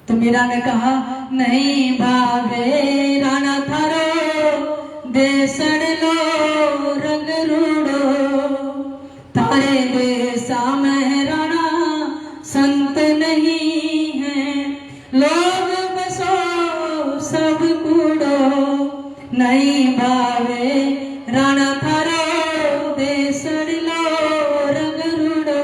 तो मीरा ने कहा नहीं भावे राणा थारो देसड़ लो रंग रूड़ो, तारे देसा में राणा संत नहीं है, लोग बसो सब कूड़ो, नहीं भावे राणा थारो देसड़ लो रंग रूड़ो।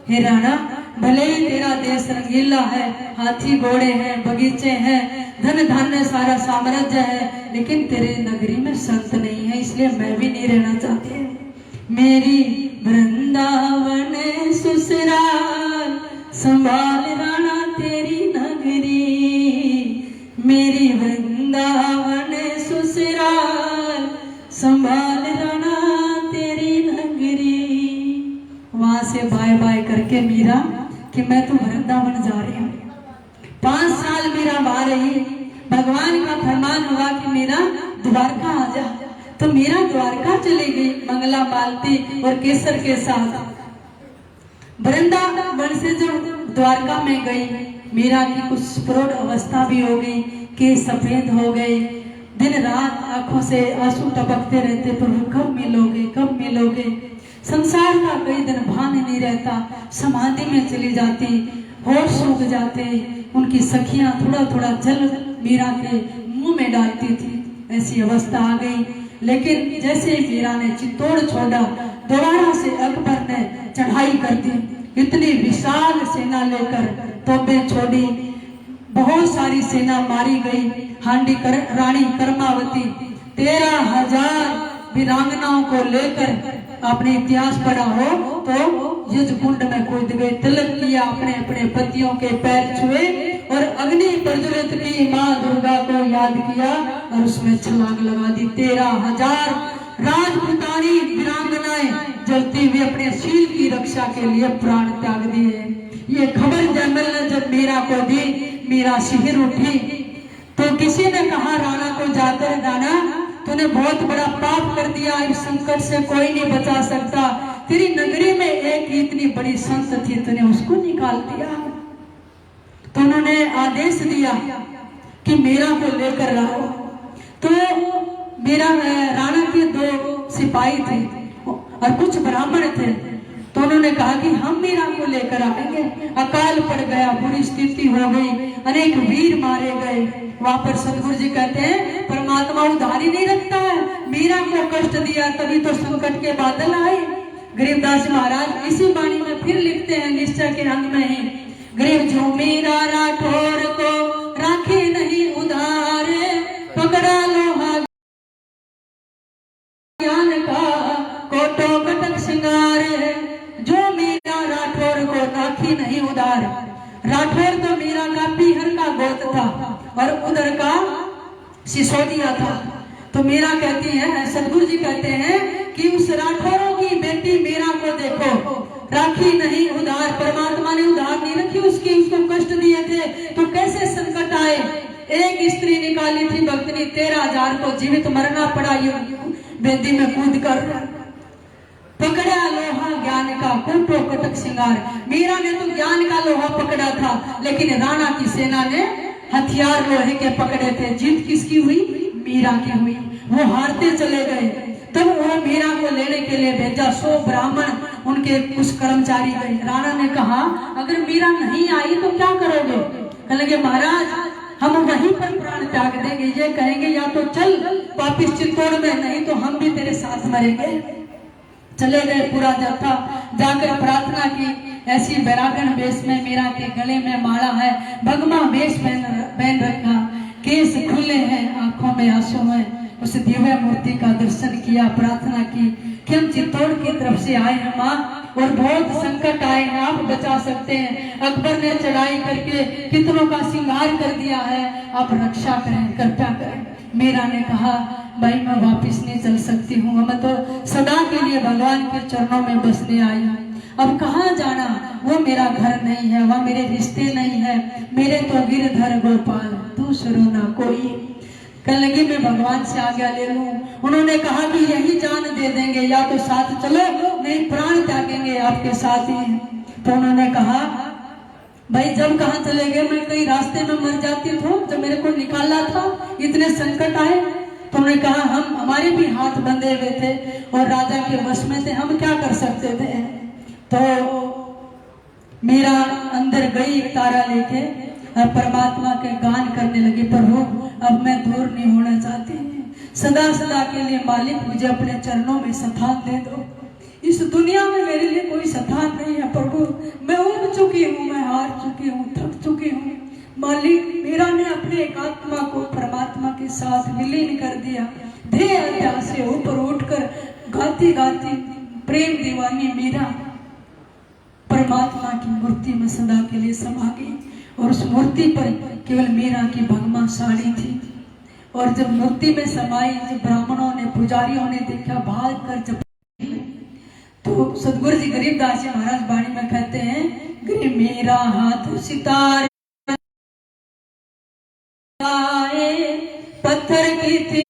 हे राणा, भले ही तेरा देश रंगीला है, हाथी घोड़े हैं, बगीचे हैं, धन धान्य सारा साम्राज्य है, लेकिन तेरे नगरी में संत नहीं है, इसलिए मैं भी नहीं रहना चाहती। मेरी वृंदावन ससुराल संभाल राणा तेरी नगरी, मेरी वृंदावन ससुराल संभाल राणा तेरी नगरी। वहां से बाय बाय करके मीरा कि मैं तो वृंदावन जा रही हूँ। 5 साल मीरा वहां रही। भगवान का फरमान हुआ कि मीरा द्वारका आ जा। तो मीरा द्वारका चली गई मंगला मालती और केसर के साथ। वृंदावन से जब द्वारका में गई, मीरा की कुछ प्रौढ़ अवस्था भी हो गई, केस सफेद हो गए, दिन रात आंखों से आंसू टपकते रहते, प्रभु कब मिलोगे कब मिलोगे। संसार का कई दिन भान नहीं रहता, समाधि में चली जाती, होश सूख जाते। उनकी सखियां थोड़ा थोड़ा जल मीरा के मुंह में डालती थी, ऐसी अवस्था आ गई। लेकिन जैसे मीरा ने चित्तौड़ छोड़ा, दोबारा से अकबर ने चढ़ाई कर दी। इतनी विशाल सेना लेकर तोपें छोड़ी, बहुत सारी सेना मारी गई। रानी कर्मावती 13,000 वीरांगनाओं को लेकर, आपने इतिहास पढ़ा हो तो युद्ध कुंड में कूद गए, तिलक किया, अपने अपने पतियों के पैर छुए और अग्नि प्रज्वलित की, माँ दुर्गा को याद किया और उसमें छलांग लगा दी। 13,000 राजपुतानी वीरांगनाएं जलती हुई अपने शील की रक्षा के लिए प्राण त्याग दिए। ये खबर जयमल ने जब मीरा को दी, मीरा सिहर उठी। तो किसी ने कहा राणा को जाकर दाना तूने बहुत बड़ा पाप कर दिया, इस संकट से कोई नहीं बचा सकता, तेरी नगरी में एक इतनी बड़ी संत थी, तूने उसको निकाल दिया। तो उन्होंने आदेश दिया कि मीरा को लेकर लाओ। तो मीरा राणा के 2 सिपाही थे और कुछ ब्राह्मण थे। तो उन्होंने कहा कि हम मीरा को लेकर आएंगे। अकाल पड़ गया, बुरी स्थिति हो गई, अनेक वीर मारे गए। वहां पर सतगुरु जी कहते हैं परमात्मा उधारी नहीं रखता है, मीरा को कष्ट दिया तभी तो संकट के बादल आए। गरीबदास महाराज इसी वाणी में फिर लिखते हैं निश्चय के अंग में ही, गरीब जो मीरा राठौर को राखे नहीं उधार, पकड़ा लोहा ज्ञान का कोटो कटक श्रृंगार, जो मीरा राठौर को राखी नहीं उधार। राठौर तो मीरा का पीहर का गोत था और उधर का सिसोदिया था। तो मीरा कहती है, सतगुरु जी कहते हैं कि उस राठौरों की बेटी मीरा को देखो, राखी नहीं उधार, परमात्मा ने उधार नहीं रखी उसकी, उसको कष्ट दिए थे तो कैसे संकट आए। एक स्त्री निकाली थी भक्तनी, 13,000 को जीवित मरना पड़ा वेदी में कूद कर। पकड़ा लोहा ज्ञान का कोटो कटक श्रृंगार। मीरा ने तो ज्ञान का लोहा पकड़ा था, लेकिन राणा की सेना ने हथियार लोहे के पकड़े थे। जीत किसकी हुई? मीरा की हुई। वो हारते चले गए। तब वो मीरा को लेने के लिए भेजा। 100 ब्राह्मण, उनके कुछ कर्मचारी गए। राणा ने कहा अगर मीरा नहीं आई तो क्या करोगे? कहेंगे महाराज हम वहीं पर प्राण त्याग देंगे। ये कहेंगे या तो चल वापिस चित्तौड़ में, नहीं तो हम भी तेरे साथ मरेंगे। चले गए पूरा जत्था, जाकर प्रार्थना की, ऐसी बैरागन वेश में मीरा के गले में माला है, भगमा वेश पहन रखा, केस खुले हैं, आंखों में आंसू है। उस दिव्य मूर्ति का दर्शन किया, प्रार्थना की कि हम चित्तौड़ की तरफ से आए हैं माँ, और बहुत संकट आए हैं, आप बचा सकते हैं। अकबर ने चढ़ाई करके कितनों का श्रृंगार कर दिया है, आप रक्षा करें, कृपा करें। मीरा ने कहा भाई मैं वापिस नहीं चल सकती हूँ, मैं तो सदा के लिए भगवान के चरणों में बसने आई हूँ। अब कहाँ जाना, वो मेरा घर नहीं है, वहाँ मेरे रिश्ते नहीं है, मेरे तो गिरधर गोपाल दूसरो ना कोई। कहने लगी मैं भगवान से आज्ञा ले लूं। उन्होंने कहा कि यही जान दे देंगे, या तो साथ चलो, नहीं प्राण त्यागेंगे आपके साथ ही। तो उन्होंने कहा भाई जब कहाँ चले गए, मैं कहीं रास्ते में मर जाती तो जब मेरे को निकाला था, इतने संकट आए। तो उन्होंने कहा हम हमारे भी हाथ बंधे हुए थे और राजा के वश में थे, हम क्या कर सकते थे। तो मेरा अंदर गई एक तारा लेके और परमात्मा के गान करने लगी, प्रभु अब मैं दूर नहीं होना चाहती, सदा सदा के लिए मालिक मुझे अपने चरणों में स्थान दे दो। इस दुनिया में मेरे लिए कोई स्थान नहीं है प्रभु, मैं उब चुकी हूँ, मैं हार चुकी हूँ, थक चुकी हूँ। मालिक मीरा ने अपने एक आत्मा को परमात्मा के साथ विलीन कर दिया। ध्येय अध्यास से ऊपर उठकर गाती गाती प्रेम दीवानी मीरा परमात्मा की मूर्ति में सदा के लिए समा गई। और उस मूर्ति पर केवल मीरा की भगमा साड़ी थी। और जब मूर्ति में समाई, जब ब्राह्मणों ने पुजारियों ने देखा, भाग कर जब तो सदगुरु जी गरीबदास जी महाराज वाणी में कहते हैं, गिरे मेरा हाथ सितार पत्थर की थी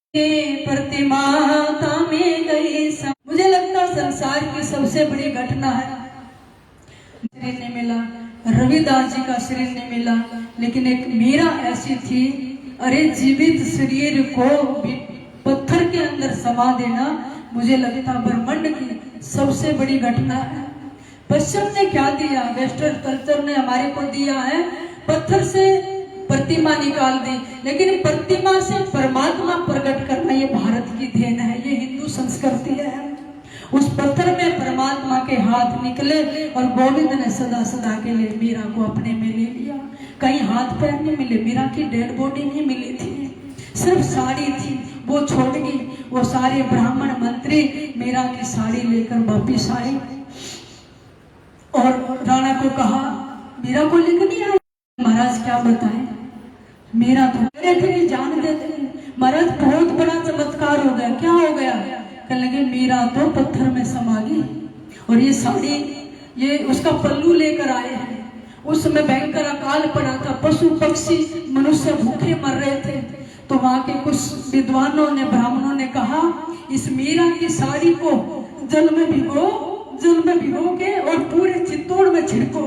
प्रतिमा में गई। मुझे लगता संसार की सबसे बड़ी घटना है, शरीर नहीं मिला, रविदास जी का शरीर नहीं मिला, लेकिन एक मीरा ऐसी थी, अरे जीवित शरीर को पत्थर के अंदर समा देना मुझे लगता ब्रह्मांड की सबसे बड़ी घटना है। पश्चिम ने क्या दिया, वेस्टर्न कल्चर ने हमारे को दिया है, पत्थर से प्रतिमा निकाल दी, लेकिन प्रतिमा से परमात्मा प्रकट करना ये भारत की देन है, ये हिंदू संस्कृति है। उस पत्थर में परमात्मा के हाथ निकले और गोविंद ने सदा सदा के लिए मीरा को अपने में ले लिया। कहीं हाथ पैर नहीं मिले, मीरा की डेड बॉडी नहीं मिली थी, सिर्फ साड़ी थी, वो छोड़ गई। वो सारे ब्राह्मण मंत्री मीरा की साड़ी लेकर वापिस आए और राणा को कहा मीरा को लेकर नहीं आए। महाराज क्या बताएं, मीरा तो थे जान देते। महाराज बहुत बड़ा चमत्कार हो गया। क्या हो गया? कहने लगे मीरा तो पत्थर में समा गई और ये साड़ी ये उसका पल्लू लेकर आए हैं। उस समय भयंकर अकाल पड़ा था, पशु पक्षी मनुष्य भूखे मर रहे थे। तो वहां के कुछ विद्वानों ने, ब्राह्मणों ने कहा इस मीरा की साड़ी को जल में भिगो के और पूरे चित्तौड़ में छिड़को,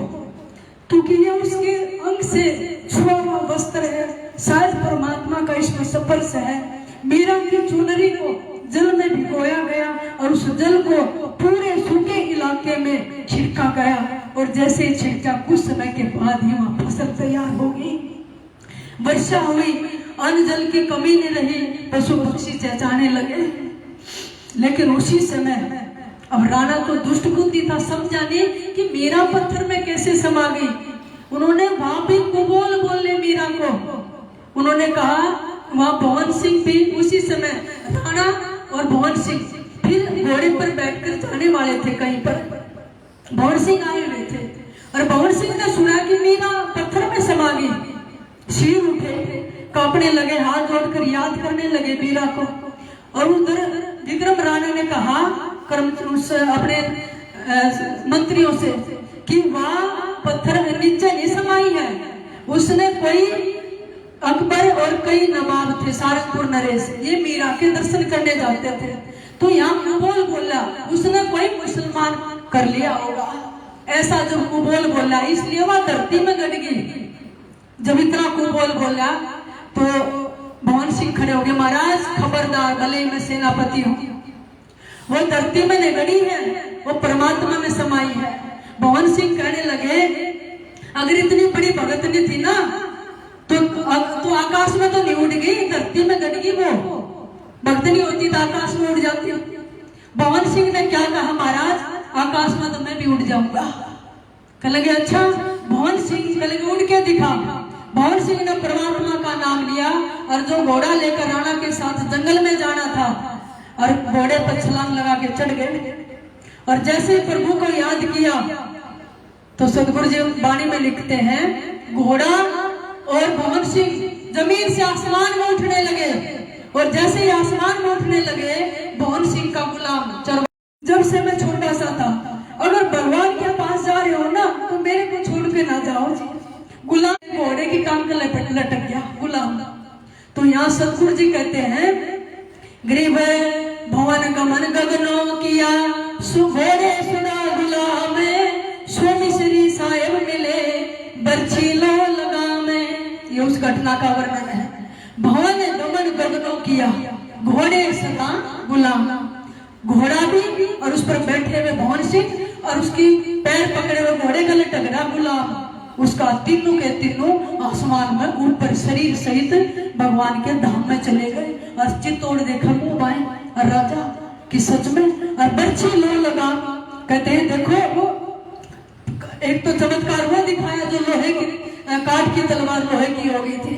क्योंकि ये उसके अंग से छुआ हुआ वस्त्र है, शायद परमात्मा का इसमें स्पर्श है। मीरा की चुनरी को जल में भिगोया गया और उस जल को पूरे सूखे इलाके में छिड़का गया और जैसे छिड़का कुछ समय के बाद ही वहां फसल तैयार होगी, वर्षा हुई, अन्न जल की कमी नहीं रही, पशु पक्षी चहचहाने लगे। लेकिन उसी समय अब राणा तो दुष्ट बुद्धि था, समझा नहीं कि मीरा पत्थर में कैसे समा गई। उन्होंने वहां भी कुबोल बोले मीरा को। उन्होंने कहा वहां भवन सिंह भी उसी समय, राणा और भवन सिंह फिर घोड़े पर बैठकर जाने वाले थे कहीं पर। भवन सिंह आए हुए थे और भवन सिंह ने सुना कि मीरा पत्थर में समा गई। सिर उठे, कांपने लगे, हाथ जोड़कर याद करने लगे मीरा को। और उधर विक्रम राणा ने कहा अपने मंत्रियों से कि वहां पत्थर में नीचे नहीं समाई है। उसने कोई अकबर और कई नवाब थे, सारंगपुर नरेश, ये मीरा के दर्शन करने जाते थे, तो यहाँ कुबोल बोला, उसने कोई मुसलमान कर लिया होगा। ऐसा जब कुबोल बोला इसलिए वह धरती में गड़ गई। जब इतना कुबोल बोला तो भवन सिंह खड़े हो गए, महाराज खबरदार, भले मैं सेनापति हूँ, वो धरती में नहीं गड़ी है, वो परमात्मा में समाई है। भवन सिंह कहने लगे अगर इतनी बड़ी भगतनी थी ना तो आकाश में तो नहीं उड़ गई, धरती में गड़ गई। वो भगतनी होती तो आकाश में उड़ जाती। भवन सिंह ने क्या कहा, महाराज आकाश में तो मैं भी उड़ जाऊंगा। कहने लगे अच्छा भवन सिंह, कहने लगे उड़ के दिखा। भवन सिंह ने परमात्मा का नाम लिया और जो घोड़ा लेकर राणा के साथ जंगल में जाना था और घोड़े पर छलांग लगा के चढ़ गए। और जैसे प्रभु को याद किया तो सदगुरु जी वाणी में लिखते हैं घोड़ा और भवन सिंह जमीन से आसमान में उठने लगे। और जैसे ही आसमान में उठने लगे भवन सिंह का गुलाम चरवा, जब से मैं छोटा सा था, अगर भगवान के पास जा रहे हो ना तो मेरे को छोड़ के ना जाओ जी। गुलाम घोड़े की काम का लटक गया गुलाम। तो यहाँ सतगुरु जी कहते हैं गरीब भवन गमन गगनों किया सुघोड़े सुना गुलाम स्वामी श्री साहेब मिले बर्छी लो लगा में। ये उस घटना का वर्णन है। भवन गमन गगनों किया घोड़े सदा गुलाम, घोड़ा भी और उस पर बैठे हुए भवन सिंह और उसकी पैर पकड़े हुए घोड़े का लटक रहा गुलाम। उसका तीनों के तीनों आसमान में ऊपर शरीर सहित भगवान के धाम में चले गए। और चित्तौड़ देखा मुंह बाएं और राजा कि सच में। और बर्छी लो लगा, कहते हैं देखो एक तो चमत्कार वो दिखाया जो लोहे की काठ की तलवार लोहे की हो गई थी।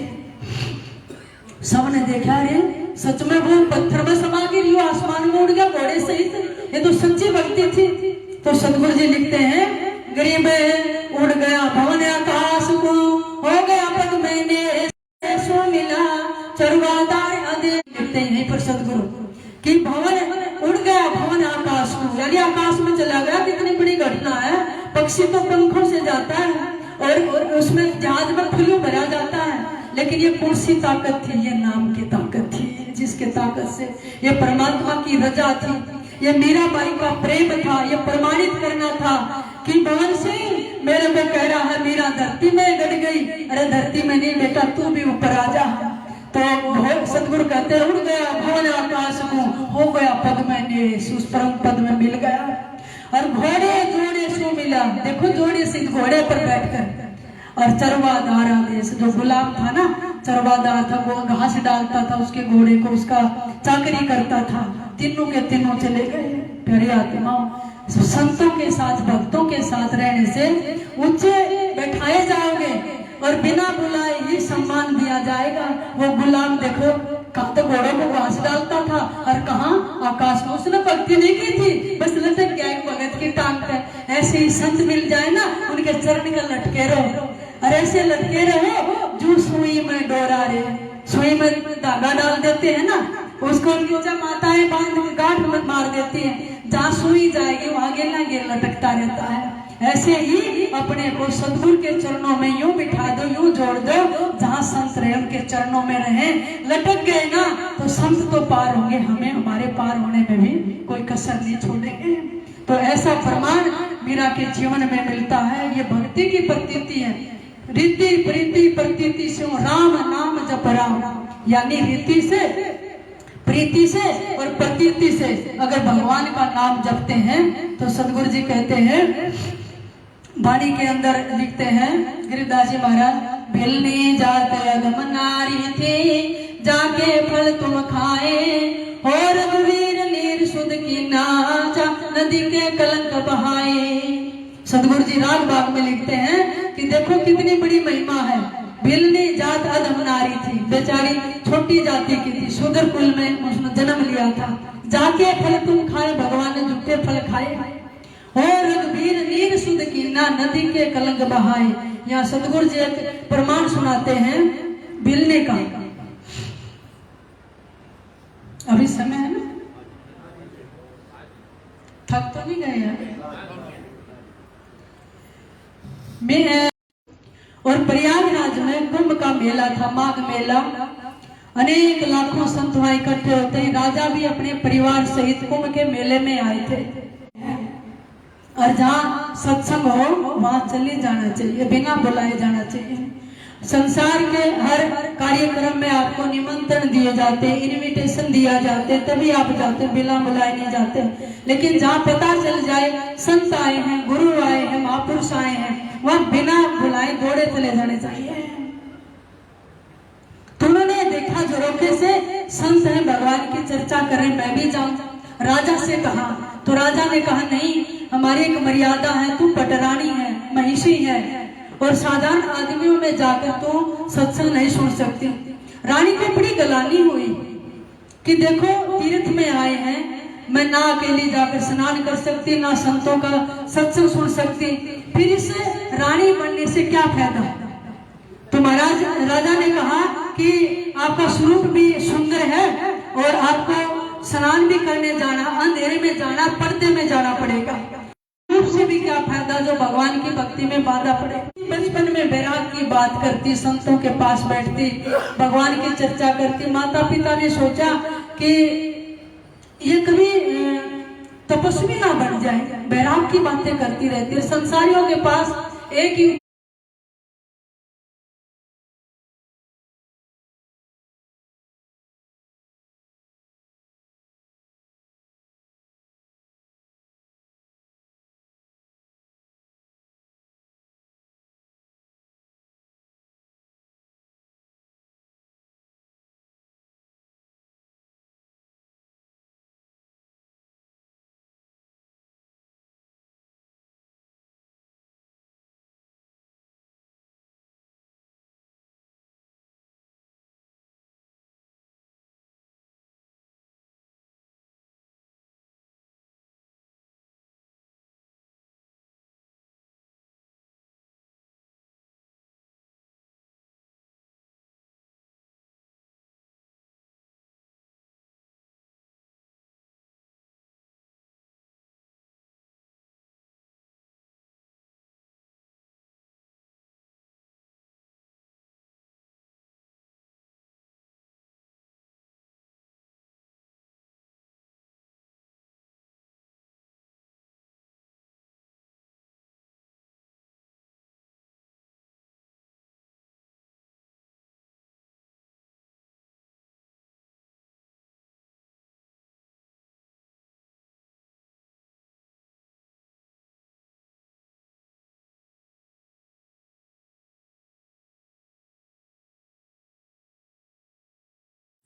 सबने देखा रे सच में वो पत्थर में समा गिरी, आसमान में उड़ गया घोड़े सहित। ये तो सच्ची भक्ति थी। तो सतगुरु जी लिखते हैं गरीब उड़ गया भवन आकाश को हो गया पग मैंने सो मिला चरवादार आदे। लिखते हैं यहीं पर सतगुरु कि भवन उड़ गया भवन आकाश को, यानी आकाश में चला गया। कितनी बड़ी घटना है। पक्षी तो पंखों से जाता है और उसमें जहाज में फुल्लू भरा जाता है, लेकिन ये कौन सी ताकत थी? ये नाम की ताकत थी, जिसके ताकत से ये परमात्मा की रजा थी, ये मीराबाई का प्रेम था। ये प्रमाणित करना था कि भवन सिंह मेरे को कह रहा है मीरा धरती में गड़ गई। अरे धरती में नहीं बेटा, तू भी ऊपर आ जा। तो सतगुरु कहते उड़ गया भवन आकाश को हो गया पद में नेस, उस परम पद में मिल गया। और घोड़े जोड़े सो मिला, देखो जोड़े से घोड़े पर बैठकर। और चरवादार आदेश, जो गुलाम था ना, चरवादार था, वो घास डालता था उसके घोड़े को, उसका चाकरी करता था। तीनों के तीनों चले गए। प्यारी आत्माओं, संतों के साथ भक्तों के साथ रहने से ऊंचे बैठाए जाओगे और बिना बुलाए ही सम्मान दिया जाएगा। वो गुलाम देखो कहाँ तो घोड़ों को घास डालता था और कहाँ आकाश में। उसने भक्ति नहीं की थी, बस लटक गया एक भगत की टांग पे। ऐसे ही संत मिल जाए ना, उनके चरण का लटके रहो और ऐसे लटके रहो जो सुई में डोरा रे। सुई में धागा डाल देते हैं ना, उसको नीचे माताएं बांध के गांठ में मार देती है। जहाँ सुई जाएगी वहां गेला गेल लटकता रहता है। ऐसे ही अपने को सतगुरु के चरणों में यूं बिठा दो, यूं जोड़ दो, जहाँ संत रहे उनके चरणों में रहे। लटक गए ना तो संत तो पार होंगे, हमें हमारे पार होने में भी कोई कसर नहीं छोड़ेंगे। तो ऐसा प्रमाण मीरा के जीवन में मिलता है। ये भक्ति की प्रतीति है। रीति प्रीति प्रतीति से राम नाम जप राम, यानी रीति से प्रीति से और प्रतीति से अगर भगवान का नाम जपते हैं तो सतगुरु जी कहते हैं वाणी के अंदर लिखते हैं गिरिदास जी महाराज, भिलनी जात अगम नारी थी जाके फल तुम खाए हो रघुवीर नीर सुध की नाचा नदी के कलंक बहाए। सतगुरु जी राग बाग में लिखते हैं कि देखो कितनी बड़ी महिमा है। भिलनी जात अधम नारी थी, बेचारी छोटी जाति की थी, शूद्र कुल में उसने जन्म लिया था। जाके फल तुम खाए, भगवान ने झूठे फल खाए। और रघुवीर नीर सुध की ना नदी के कलंक बहाए। यहाँ सतगुरु जी एक प्रमाण सुनाते हैं भिलने का। अभी समय है ना, थक तो नहीं गए यार। मैं और प्रयागराज में कुंभ का मेला था, माघ मेला। अनेक लाखों संत वहां इकट्ठे होते हैं। राजा भी अपने परिवार सहित कुंभ के मेले में आए थे। और जहाँ सत्संग हो वहां चले जाना चाहिए, बिना बुलाए जाना चाहिए। संसार के हर कार्यक्रम में आपको निमंत्रण दिए जाते, इनविटेशन दिया जाते, तभी आप जाते, बिना बुलाए नहीं जाते। लेकिन जहाँ पता चल जाए संत आए हैं, गुरु आए हैं, महापुरुष आए हैं, वहां बिना बुलाए दौड़े चले जाने चाहिए। तो उन्होंने देखा जोरोखे से संत हैं, भगवान की चर्चा कर रहे, मैं भी जाऊं। राजा से कहा तो राजा ने कहा नहीं, हमारी एक मर्यादा है, तू पटरानी है, महिषी है और साधारण आदमियों में जाकर तो सत्संग नहीं सुन सकती। रानी को बड़ी गलानी हुई कि देखो तीर्थ में आए हैं, मैं ना अकेली जाकर स्नान कर सकती, ना संतों का सत्संग सुन सकती, फिर इस रानी बनने से क्या फायदा। तो महाराज राजा ने कहा कि आपका स्वरूप भी सुंदर है और आपको स्नान भी करने जाना, अंधेरे में जाना, पर्दे में जाना पड़ेगा, रूप से भी क्या फायदा जो भगवान की भक्ति में बाधा पड़े। बचपन में वैराग की बात करती, संतों के पास बैठती, भगवान की चर्चा करती। माता पिता ने सोचा कि ये कभी तपस्वी ना बन जाए, वैराग की बातें करती रहती है। संसारियों के पास एक ही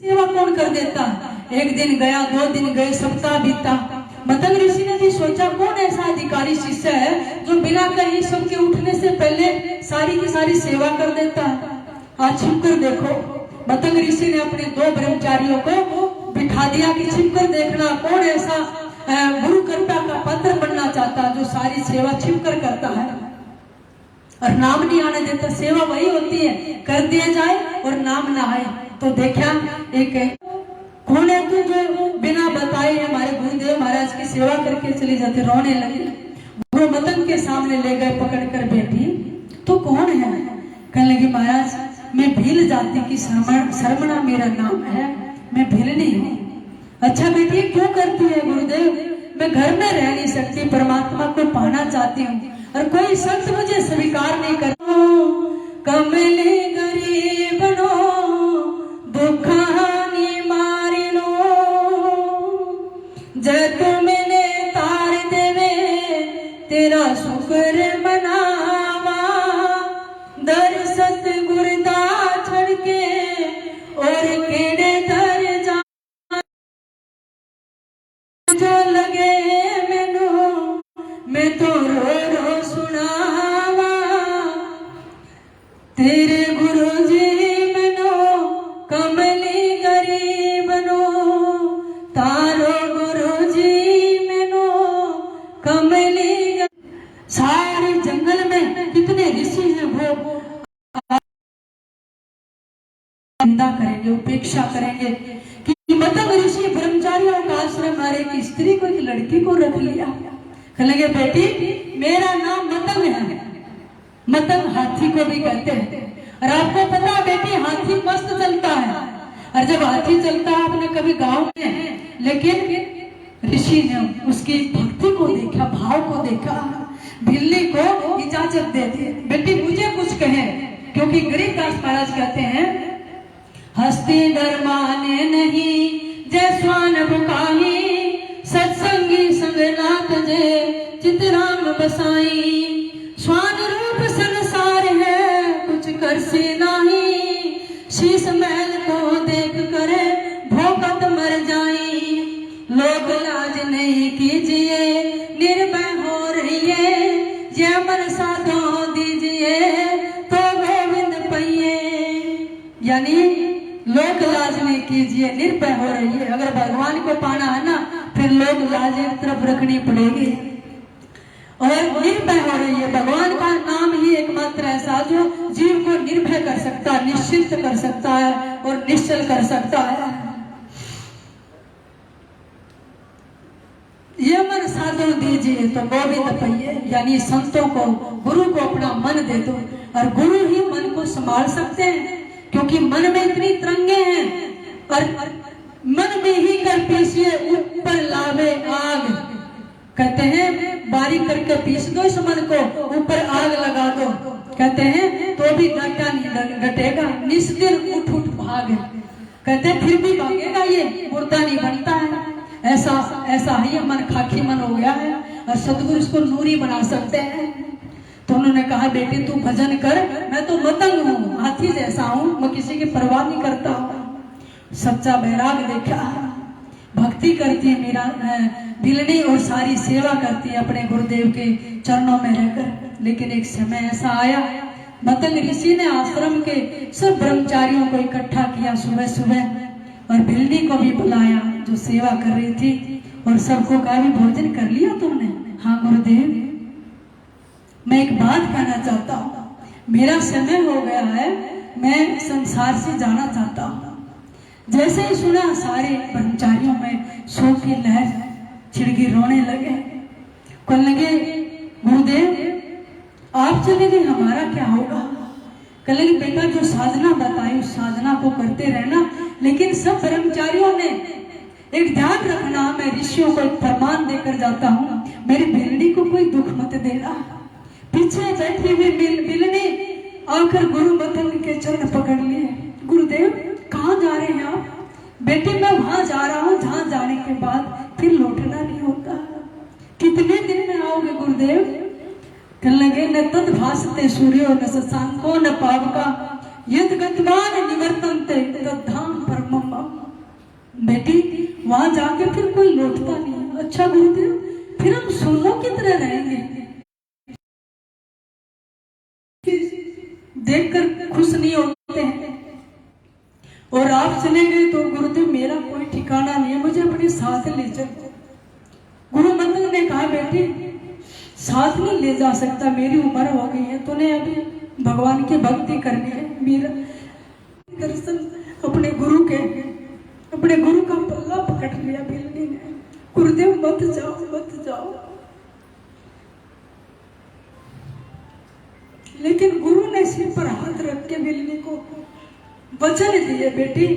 सेवा कौन कर देता। एक दिन गया, 2 दिन गए, सप्ताह बीता। मतंग ऋषि ने भी सोचा कौन ऐसा अधिकारी शिष्य है जो बिना कहीं सबके उठने से पहले सारी की सारी सेवा कर देता है। आज छिप कर देखो, मतंग ऋषि ने अपने 2 ब्रह्मचारियों को बिठा दिया कि छिप कर देखना कौन ऐसा गुरु कृपा का पात्र बनना चाहता जो सारी सेवा छिप कर करता है और नाम नहीं आने देता। सेवा वही होती है कर दिया जाए और नाम ना आए। तो देखा एक कौन है तू जो बिना बताए हमारे गुरुदेव महाराज की सेवा करके चली जाती। रोने लगी, गुरु मतंग के सामने ले गए पकड़कर, बेटी तो कौन है। कहने लगी महाराज मैं भील जाति की शर्मणा मेरा नाम है, मैं भीलनी हूँ। अच्छा बेटी क्यों करती है गुरुदेव। मैं घर में रह नहीं सकती, परमात्मा को पाना चाहती हूँ और कोई संत मुझे स्वीकार नहीं करता। कमले गरीब नो दुखानी मारी लो, जब मैंने तार देवे तेरा शुक्र मनावा। दर सतगुरदा छड़ के और केड़े दर जा जो लगे मैनू मैं तो रो रो सुनावा। तेरे गुरु जी मैनू कमली गरीब नो, तारो गुरु जी मैनू कमली। सारे जंगल में कितने ऋषि हैं वो निंदा करेंगे, उपेक्षा करेंगे कि मतंग ऋषि ब्रह्मचारियों का आश्रम हर एक स्त्री को, एक लड़की को रख लिया। कहेंगे बेटी मेरा नाम मतंग है, मतंग हाथी को भी कहते हैं। और आपको पता बेटी हाथी मस्त चलता है, और जब हाथी चलता है आपने कभी गांव में, लेकिन ऋषि ने उसकी भक्ति को देखा, भाव को देखा, बिल्ली को इजाजत दे दी बेटी मुझे कुछ कहे। क्योंकि गरीबदास महाराज कहते हैं हस्ती डर माने नहीं जय स्वान बुकाही, सत्संगी संगनाथ जे चितराम बसाई। स्वान रूप संसार है कुछ कर से नहीं, शीश महल को देख करे भोकत मर जाई। लोग लाज नहीं कीजिए निर्भय हो रही है, जय मन साधो कीजिए, निर्भय हो रही है। अगर भगवान को पाना है ना, फिर लोग लाज एक तरफ रखनी पड़ेगी और निर्भय हो रही है। भगवान का नाम ही एकमात्र ऐसा जो जीव को निर्भय कर सकता है, निश्चिंत कर सकता है और निश्चल कर सकता है। ये मन साधु दीजिए तो गोविंद पहिए, यानी संतों को, गुरु को अपना मन दे दो और गुरु ही मन को संभाल सकते हैं, क्योंकि मन में इतनी तरंगे हैं। और मन में ही कर पीसिए ऊपर लावे आग, कहते हैं बारीक करके पीस दो इस मन को, ऊपर आग लगा दो, कहते हैं तो भी डाटा नहीं डटेगा, निस्दिन उठ उठ भाग, कहते हैं फिर भी भागेगा, ये मुर्दा नहीं बनता है। ऐसा ही मन खाकी मन हो गया है और सदगुरु इसको नूरी बना सकते हैं। तो उन्होंने कहा बेटी तू भजन कर, मैं तो मतंग हूँ, हाथी जैसा हूँ, मैं किसी की परवाह नहीं करता हूँ। सच्चा बैराग देखा, भक्ति करती है मेरा बिलनी और सारी सेवा करती है अपने गुरुदेव के चरणों में रहकर। लेकिन एक समय ऐसा आया, मतंग ऋषि ने आश्रम के सब ब्रह्मचारियों को इकट्ठा किया सुबह सुबह और भिलनी को भी बुलाया जो सेवा कर रही थी, और सबको कहा भी भोजन कर लिया तुमने? हाँ गुरुदेव, मैं एक बात कहना चाहता हूँ, मेरा समय हो गया है, मैं संसार से जाना चाहता हूँ। जैसे ही सुना सारे ब्रह्मचारियों में शोक की लहर छिड़ गई, रोने लगे, कहने लगे गुरुदेव आप चले गए, हमारा क्या होगा? कहने लगे बेटा जो साधना बताई उस साधना को करते रहना, लेकिन सब ब्रह्मचारियों ने एक ध्यान रखना, मैं ऋषियों को एक फरमान देकर जाता हूँ, मेरी बिलनी को कोई दुख मत देना। पीछे बैठी हुई बिलनी आकर गुरु मतंग के चरण पकड़ लिए। गुरुदेव कहाँ जा रहे हैं आप? बेटी मैं वहां जा रहा हूँ जहाँ जाने के बाद फिर लौटना नहीं होता। कितने दिन में आओगे गुरुदेव? कहने लगे न तद भासते सूर्यो न शशांको न पावका यद गतवान निवर्तन्ते तद धाम परमम। बेटी वहां जाके फिर कोई लौटता नहीं। अच्छा गुरुदेव फिर हम सोनों की तरह रहेंगे, देखकर खुश नहीं होते हैं, और आप चले गए तो गुरुदेव मेरा कोई ठिकाना नहीं है, मुझे अपने साथ ले चलो। गुरु मंत्र ने कहा बेटी साथ नहीं ले जा सकता, मेरी उम्र हो गई है, तूने अभी भगवान की भक्ति करनी है। मेरा दर्शन अपने गुरु का पल्ला पकड़ लिया बिलनी ने। गुरुदेव मत जाओ मत जाओ। लेकिन गुरु ने सिर पर हाथ रख के बिलनी को वचन दिए, बेटी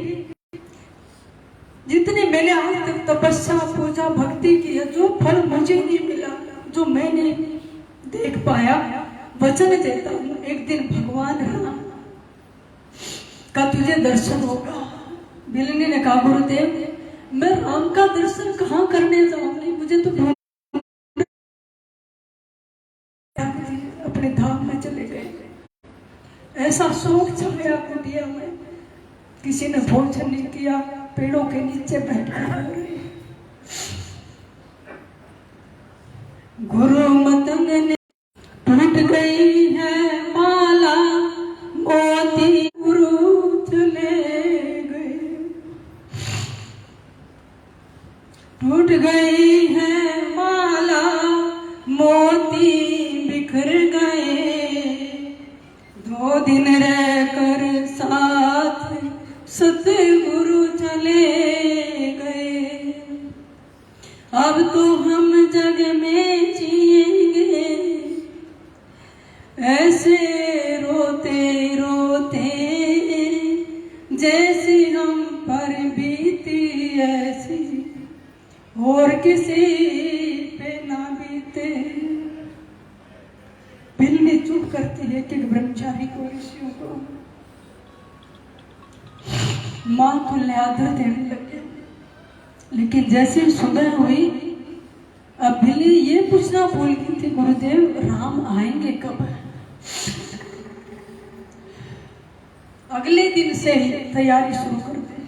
जितनी मैंने आज तक तपस्या पूजा भक्ति की है, जो फल मुझे नहीं मिला, जो मैं नहीं देख पाया, वचन देता हूँ एक दिन भगवान राम का तुझे दर्शन होगा। बिलनी ने कहा गुरुदेव मैं राम का दर्शन कहाँ करने जाऊंगी, मुझे तो अपने धाम में चले गए। ऐसा शोक छाया कुटिया में, किसी ने भोजन नहीं किया, पेड़ों के नीचे बैठकर गुरु मतंग ने टूट गई है माला मोती गुरु चले गए, टूट गई है माला मोती बिखर गए, 2 दिन रहकर साथ सतगुरु चले गए, अब तो हम जग में जिएंगे ऐसे रोते रोते, जैसे हम पर बीती ऐसी और किसी पे ना बीते। बिलनी चुप करती है कि ब्रह्मचारी को, ऋषियों को मां तुल्य आदर देने लगे। लेकिन जैसे सुबह हुई, अब बिल्ली ये पूछना भूल गई थी गुरुदेव राम आएंगे कब? अगले दिन से ही तैयारी शुरू कर दी।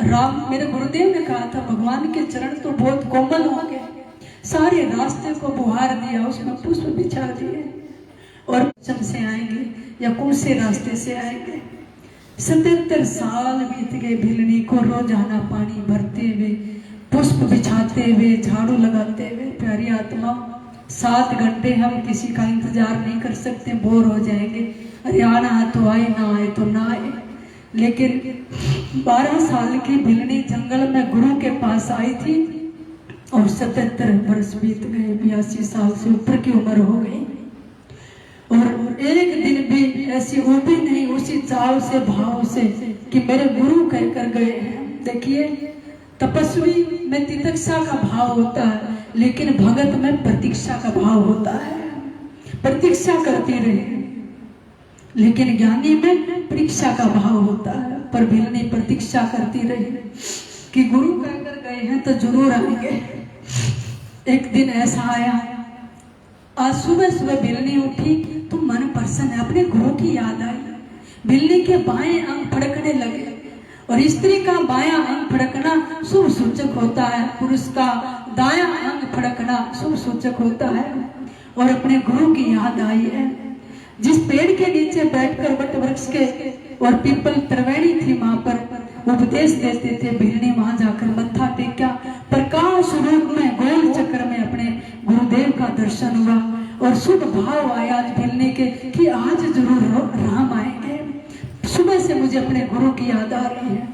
राम, मेरे गुरुदेव ने कहा था भगवान के चरण तो बहुत कोमल होंगे, सारे रास्ते को बुहार दिया, उसमें पुष्प बिछा दिए और चम से आएंगे। या कौन से रास्ते से आएंगे। 77 साल बीत गए भिलनी को रोजाना पानी भरते हुए, पुष्प बिछाते हुए, झाड़ू लगाते हुए। प्यारी आत्मा, 7 घंटे हम किसी का इंतजार नहीं कर सकते, बोर हो जाएंगे। अरे आना है तो आए, ना आए तो ना आए। लेकिन 12 साल की भिलनी जंगल में गुरु के पास आई थी और 77 वर्ष बीत गए, 82 साल से ऊपर की उम्र हो गई और एक दिन भी ऐसी ऊपी नहीं, उसी चाव से, भाव से कि मेरे गुरु कहकर गए हैं। देखिए, तपस्वी में तितिक्षा का भाव होता है, लेकिन भगत में प्रतीक्षा का भाव होता है। प्रतीक्षा करती रहे, लेकिन ज्ञानी में परीक्षा का भाव होता है। पर भिलनी प्रतीक्षा करती रही कि गुरु कहकर गए हैं तो जरूर आएंगे। एक दिन ऐसा आया, आज सुबह सुबह भिलनी उठी तो मन प्रसन्न है, अपने गुरु की याद आई। भिलनी के बाएं अंग फड़कने लगे और स्त्री का बायां अंग फड़कना शुभ सूचक होता है, पुरुष का दायां अंग फड़कना शुभ सूचक होता है। और अपने गुरु की याद आई है। जिस पेड़ के नीचे बैठकर वट वृक्ष के और पीपल त्रिवेणी थी, वहां पर उपदेश देते थे, भिलनी वहां जाकर मत्था टेका। प्रकाश रूप में गोल चक्र में अपने गुरुदेव का दर्शन हुआ और शुभ भाव आया आज भिलनी के कि आज जरूर राम आएंगे। सुबह से मुझे अपने गुरु की याद आ रही है।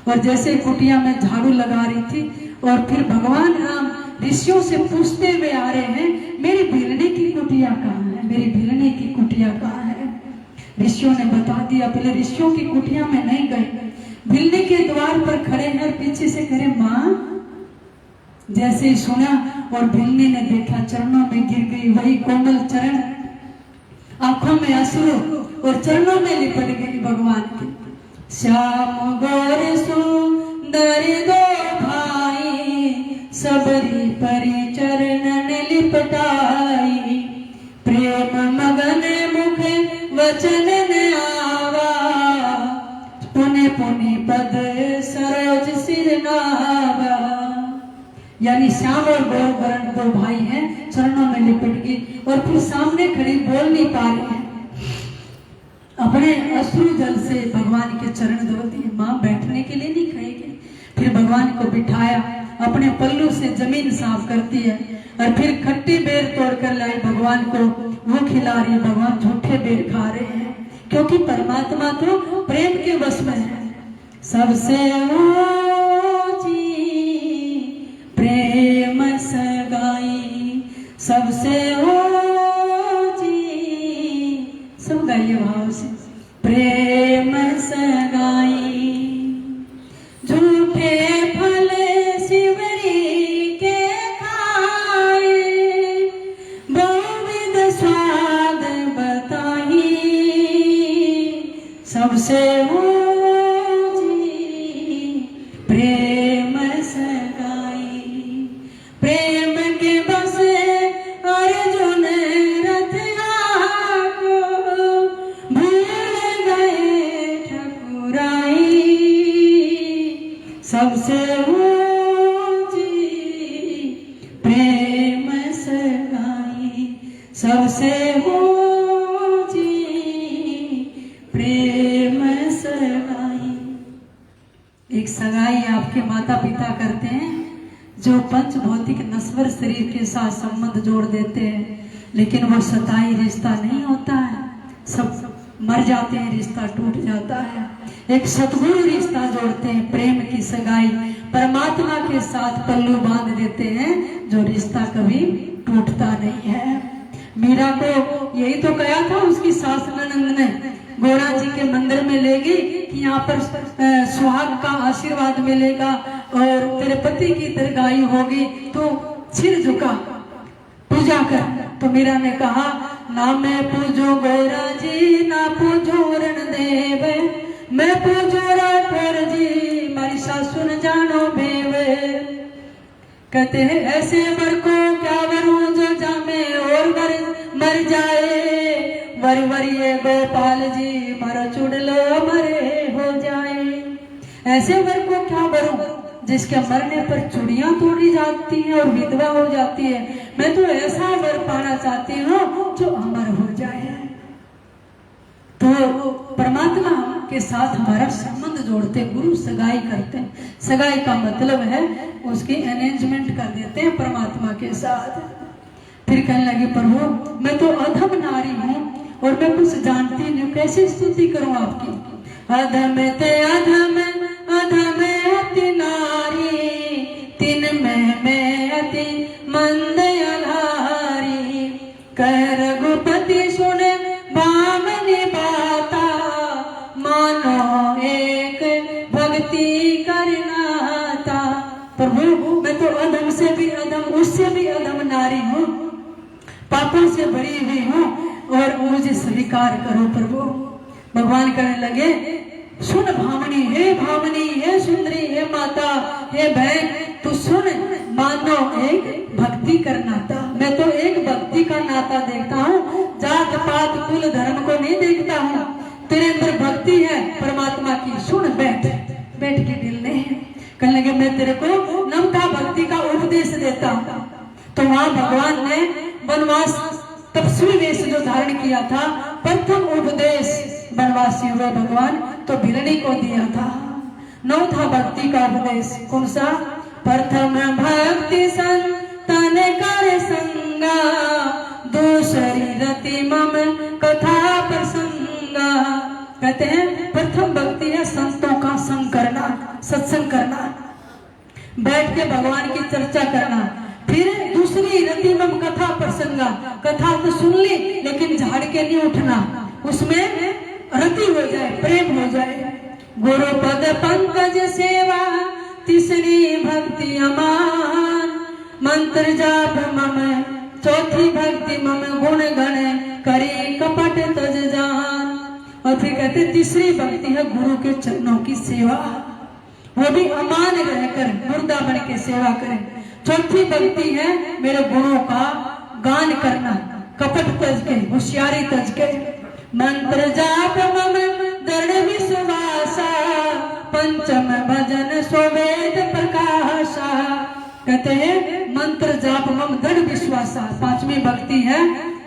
और जैसे कुटिया में झाड़ू लगा रही थी और फिर भगवान राम ऋषियों से पूछते हुए आ रहे हैं, मेरी भिलनी की कुटिया कहाँ है, मेरी भिलनी की कुटिया कहाँ है। ऋषियों ने बता दिया। पहले ऋषियों की कुटिया में नहीं गए, भिलनी के द्वार पर खड़े हैं और पीछे से करे माँ। जैसे ही सुना और भिलनी ने देखा, चरणों में गिर गई। वही कोमल चरण, आंखों में आंसू और चरणों में लिपट गई भगवान के। श्याम गौर सुंदर दो भाई, सबरी परि चरणन लिपटाई। प्रेम मगन मुख वचन आवा, पुनि पुनि पद सरोज सिर नावा। यानी श्याम और गौर वर्ण दो भाई हैं, चरणों में लिपट गई और फिर सामने खड़ी बोल नहीं पा रही है, अपने अश्रु जल से भगवान के चरण धो दिए। माँ बैठने के लिए नहीं कहेगी। फिर भगवान को बिठाया, अपने पल्लू से जमीन साफ करती है और फिर खट्टी बेर तोड़कर लाई भगवान को, वो खिला रही। भगवान झूठे बेर खा रहे हैं क्योंकि परमात्मा तो प्रेम के वश में है। सबसे ऊंची प्रेम सगाई, सबसे ऊंची, सब गाइए भाव से। प्रेम सगाई, झूठे फल शिवरी के खाए, बहुविध स्वाद बताई। सबसे ऊंची प्रेम सगाई, प्रेम के बस अर्जुन रथ को भूल गए ठकुराई। सबसे ऊंची प्रेम सगाई, सबसे ऊंची प्रेम सगाई। एक सगाई आपके माता पिता करते हैं जो पंच भौतिक नश्वर शरीर के साथ संबंध जोड़ देते हैं, लेकिन वो सताई रिश्ता नहीं होता है। सब मर जाते हैं, रिश्ता टूट जाता है। एक सतगुरु रिश्ता जोड़ते हैं, प्रेम की सगाई, परमात्मा के साथ पल्लू बांध देते हैं, जो रिश्ता कभी टूटता नहीं है। मीरा को यही तो कहा था उसकी सास ननंद ने, गोरा जी के मंदिर में ले गई कि यहाँ पर सुहाग का आशीर्वाद मिलेगा और तेरे पति की दीर्घायु होगी, तो सिर झुका, पूजा कर। तो मीरा ने कहा, ना मैं पूजो गोरा जी, ना पूजो रणदेव, मैं पूजो राठौर जी, मारी सासु न जानो भेव। कहते हैं ऐसे वर को क्या वरूं जो जामे और मर जाए, वर वरिये गोपाल जी मारो चुड़लो मरे हो जाए। ऐसे वर को क्या वरूं जिसके मरने पर चूड़ियां तोड़ी जाती हैं और विधवा हो जाती है। मैं तो ऐसा वर पाना चाहती हूँ जो अमर हो जाए। तो वो परमात्मा के साथ हमारा संबंध जोड़ते, गुरु सगाई करते हैं। सगाई का मतलब है उसकी अरेंजमेंट कर देते हैं परमात्मा के साथ। फिर कहने लगी, प्रभु मैं तो अधम नारी हूँ और मैं कुछ जानती नहीं, कैसे स्तुति करूँ आपकी। अधम ते अधम अधम अति नारी, तिन में अति मंद अधारी। कह रघुपति सुने बामनी बाता, मानो एक भक्ति करनाता। प्रभु मैं तो अधम से भी अधम, उससे भी अधम नारी हूँ, पापों से भरी हुई हूँ और मुझे स्वीकार करो प्रभु। भगवान कहने लगे, सुन भामनी, हे सुंदरी, हे माता, हे बहन, तू सुन, मानो एक भक्ति कर नाता। मैं तो एक भक्ति का नाता देखता हूँ, जात पात कुल धर्म को नहीं देखता हूँ। तेरे अंदर भक्ति है परमात्मा की, सुन बैठ के दिलने। कहने लगे, मैं तेरे को नवता भक्ति का उपदेश देता हूँ। तो वहां भगवान ने वनवास तपस्वी वेश जो धारण किया था, प्रथम उपदेश वनवासी हुए भगवान तो भिलनी को दिया था। नौ था भक्ति का उपदेश, कौन सा? प्रथम भक्ति संतन कर संगा, दूसरी रति मम कथा प्रसंगा। कहते हैं प्रथम भक्ति है संतों का संग करना, सत्संग करना, बैठ के भगवान की चर्चा करना। फिर दूसरी रति मम कथा प्रसंगा, कथा तो सुन ली लेकिन झाड़ के नहीं उठना, उसमें रति हो जाए, प्रेम हो जाए। गुरु पद पंकज सेवा, तीसरी भक्ति अमान, मंत्र जाप मम, चौथी भक्ति मम, गुण गण करी कपट तज जान। और फिर कहते तीसरी भक्ति है गुरु के चरणों की सेवा, वो भी अमान रहकर मुर्दा बन के सेवा करें। चौथी भक्ति है मेरे गुरुओं का गान करना, कपट तज के, होशियारी तज के। मंत्र जाप मम दृढ़ विश्वासा, पंचम भजन स्ववेद प्रकाशा। कहते हैं मंत्र जाप मम दृढ़ विश्वासा, पांचवी भक्ति है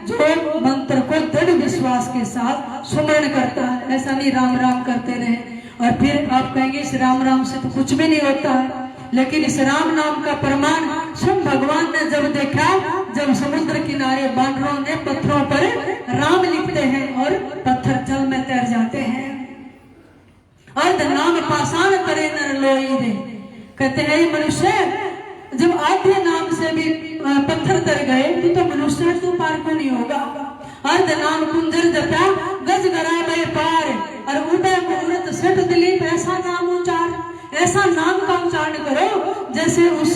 जो मंत्र को दृढ़ विश्वास के साथ सुमरण करता है। ऐसा नहीं राम राम करते रहे। और फिर आप कहेंगे इस राम राम से तो कुछ भी नहीं होता है, लेकिन इस राम नाम का प्रमाण स्वयं भगवान ने जब देखा, जब समुद्र किनारे बानरों ने पत्थरों पर राम लिखते हैं और पत्थर जल में तैर जाते हैं। अर्ध नाम पाषाण करे नर लोई दे। कहते हैं ये मनुष्य जब आधे नाम से भी पत्थर तर गए तो मनुष्य तो पार को नहीं होगा। अर्ध नाम कुंजर जटा, गज गराबे पार, और उदय मुहूर्त सठ दिलीप, ऐसा नाम उच्चार, ऐसा नाम का उच्चारण करो जैसे उस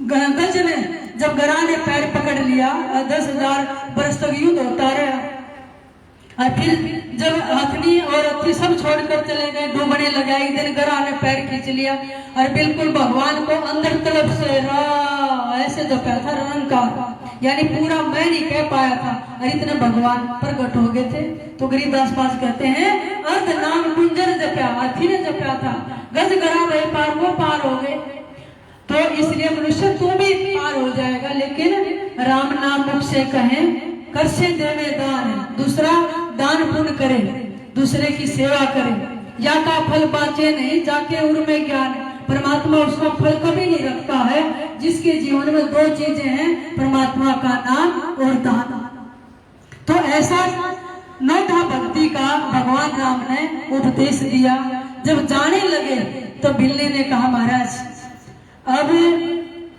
गज ने जब गरा ने पैर पकड़ लिया 10,000 वर्ष तक युद्ध होता रहा। और फिर जब हथनी और अथी सब छोड़कर चले गए, डूबने लगा, एक दिन गरा ने पैर खींच लिया और बिल्कुल भगवान को अंदर तरफ से रा ऐसे जपा था, रंकार, यानी पूरा मैं नहीं कह पाया था और इतने भगवान प्रकट हो गए थे। तो गरीबदास पास कहते हैं अर्ध नाम कुंजर जपा, हाथी ने जपा था, गज गरा गए पार, वो पार हो गए। तो इसलिए मनुष्य तू भी पार हो जाएगा, लेकिन राम नाम मुख से कहें, कर से देवे दान, दूसरा दान पुण्य करे, दूसरे की सेवा करे, या का फल बाचे नहीं जाके उर में ज्ञान। परमात्मा उसका फल कभी नहीं रखता है। जिसके जीवन में दो चीजें हैं, परमात्मा का नाम और दान। तो ऐसा नौथा भक्ति का भगवान राम ने उपदेश दिया। जब जाने लगे तो बिल्ली ने कहा, महाराज अब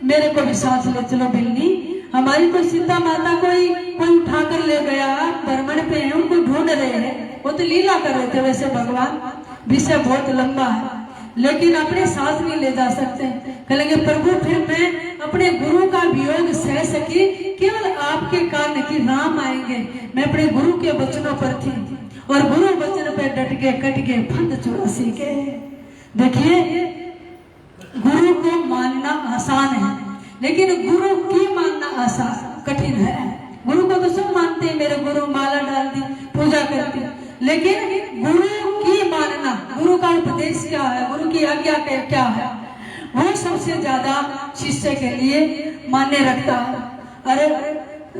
मेरे को भी साथ ले चलो बिल्ली, हमारी तो सीता माता कोई उठा कर ले गया, भ्रमण पे है, उनको ढूंढ रहे हैं। वो तो लीला कर रहे थे वैसे भगवान, विषय बहुत लंबा है, लेकिन अपने साथ नहीं ले जा सकते। कहेंगे प्रभु फिर मैं अपने गुरु का वियोग सह सकी, केवल आपके कारण कि राम आएंगे। मैं अपने गुरु के वचनों पर थी और गुरु वचन पे डट के कट के फंद 84 के। देखिए गुरु को मानना आसान है, लेकिन गुरु की मानना आसान कठिन है। गुरु को तो सब मानते हैं, मेरे गुरु माला डाल दी, पूजा करती, लेकिन गुरु की मानना, गुरु का उपदेश क्या है, गुरु की आज्ञा क्या है, वो सबसे ज्यादा शिष्य के लिए मान्य रखता है। अरे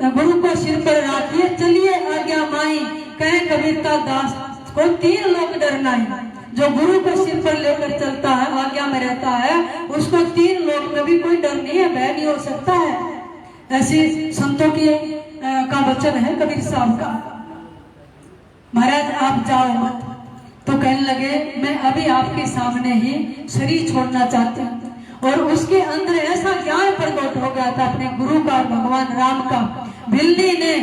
गुरु को सिर पर रखिए, चलिए आज्ञा माई, कहे कबीरता दास को 3 लोग डरना है। जो गुरु को सिर पर लेकर चलता है, आज्ञा में रहता है, उसको 3 लोग में भी कोई डर नहीं है, भय नहीं हो सकता है। ऐसी संतों की का वचन है कबीर साहब का। महाराज आप जाओ मत, तो कहने लगे मैं अभी आपके सामने ही शरीर छोड़ना चाहते हैं। और उसके अंदर ऐसा ज्ञान प्रकट हो गया था अपने गुरु का, भगवान राम का। भिल्ली ने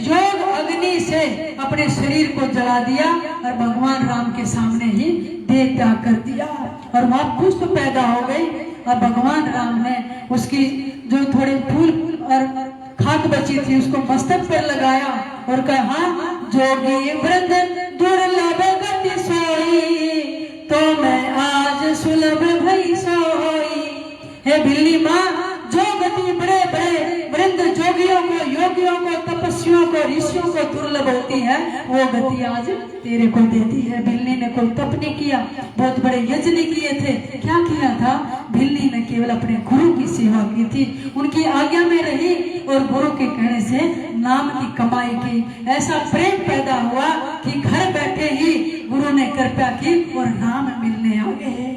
योग अग्नि से अपने शरीर को जला दिया और भगवान राम के सामने ही देह त्याग कर दिया और वहां पुष्प पैदा हो गई। और भगवान राम ने उसकी जो थोड़े फूल और खाक बची थी उसको मस्तक पर लगाया और कहा जोगी वृंद दुर्लभ गति सोई, तो मैं आज सुलभ भई सोई। हे भिल्ली माँ, जो गति बड़े बड़े वृंद जोगियों को, योगियों को, तपस्वियों को, ऋषियों को दुर्लभ होती है, वो गति आज तेरे को देती है। भिल्ली ने कोई तप नहीं किया, बहुत बड़े यज्ञ किए थे। क्या किया था? भिल्ली ने केवल अपने गुरु की सेवा की थी, उनकी आज्ञा में रही और गुरु के कहने से नाम की कमाई की। ऐसा प्रेम पैदा हुआ कि घर बैठे ही गुरु ने कृपा की और राम मिलने आ गए।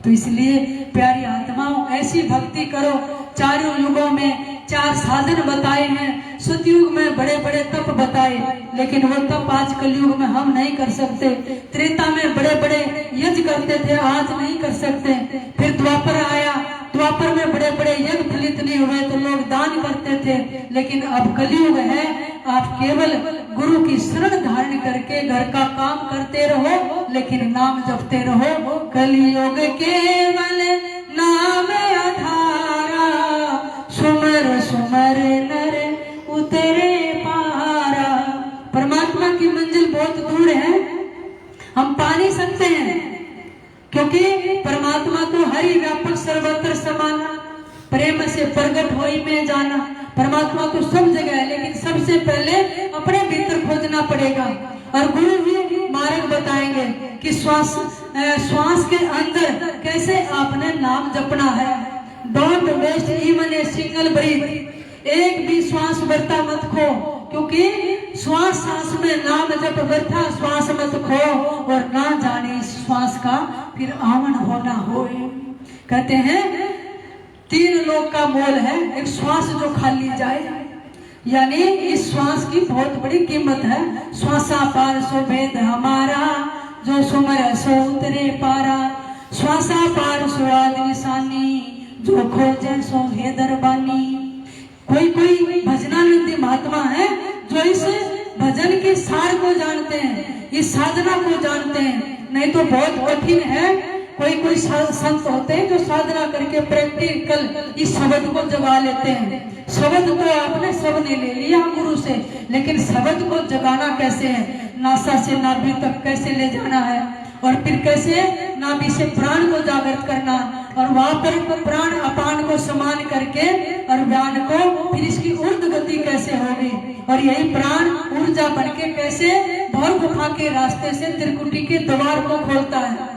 तो इसलिए प्यारी आत्माओं, ऐसी भक्ति करो। चारों युगों में 4 साधन बताए हैं। सतयुग में बड़े बड़े तप बताए, लेकिन वो तप आज कलयुग में हम नहीं कर सकते। त्रेता में बड़े बड़े यज्ञ करते थे, आज नहीं कर सकते। फिर द्वापर आया, द्वापर में बड़े बड़े यज्ञ फलित नहीं हुए तो लोग दान करते थे। लेकिन अब कलयुग है, आप केवल गुरु की शरण धारण करके घर का काम करते रहो, लेकिन नाम जपते रहो। कलयुग केवल नाम आधारा, सुमर सुमर नर उतरे पारा। परमात्मा की मंजिल बहुत दूर है, हम पा नहीं सकते हैं, क्योंकि परमात्मा तो हरि व्यापक सर्वत्र समाना, प्रेम से प्रगट होई में जाना। परमात्मा तो सब जगह है, लेकिन सबसे पहले अपने भीतर खोजना पड़ेगा। और गुरु भी मार्ग बताएंगे कि श्वास के अंदर कैसे आपने नाम जपना है। Don't waste even a single breath, एक भी श्वास व्यर्था मत खो, क्योंकि श्वास सांस में नाम जप व्यर्था श्वास मत खो, और ना जाने इस श्वास का फिर आवन होना हो। कहते हैं 3 लोग का मोल है एक श्वास जो खाली जाए, यानी इस श्वास की बहुत बड़ी कीमत है। श्वासा पार सो भेद हमारा, जो सुमर सो उतरे पारा। श्वासा पार सो आदि निशानी, जो खोजे सो हे दरबानी। कोई कोई भजनानंदी महात्मा है जो इस भजन के सार को जानते हैं, इस साधना को जानते हैं, नहीं तो बहुत कठिन है। कोई कोई संत होते हैं जो साधना करके प्रैक्टिकल इस शब्द को जगा लेते हैं। शब्द तो आपने सबने ले लिया गुरु से, लेकिन शब्द को जगाना कैसे है? नासा से नाभि तक कैसे ले जाना है, और फिर कैसे नाभि से प्राण को जागृत करना, और वहां पर प्राण अपान को समान करके और व्यान को, फिर इसकी ऊर्ध्व गति कैसे होगी, और यही प्राण ऊर्जा बनके कैसे भौर गुफा के रास्ते से त्रिकुटी के द्वार को खोलता है।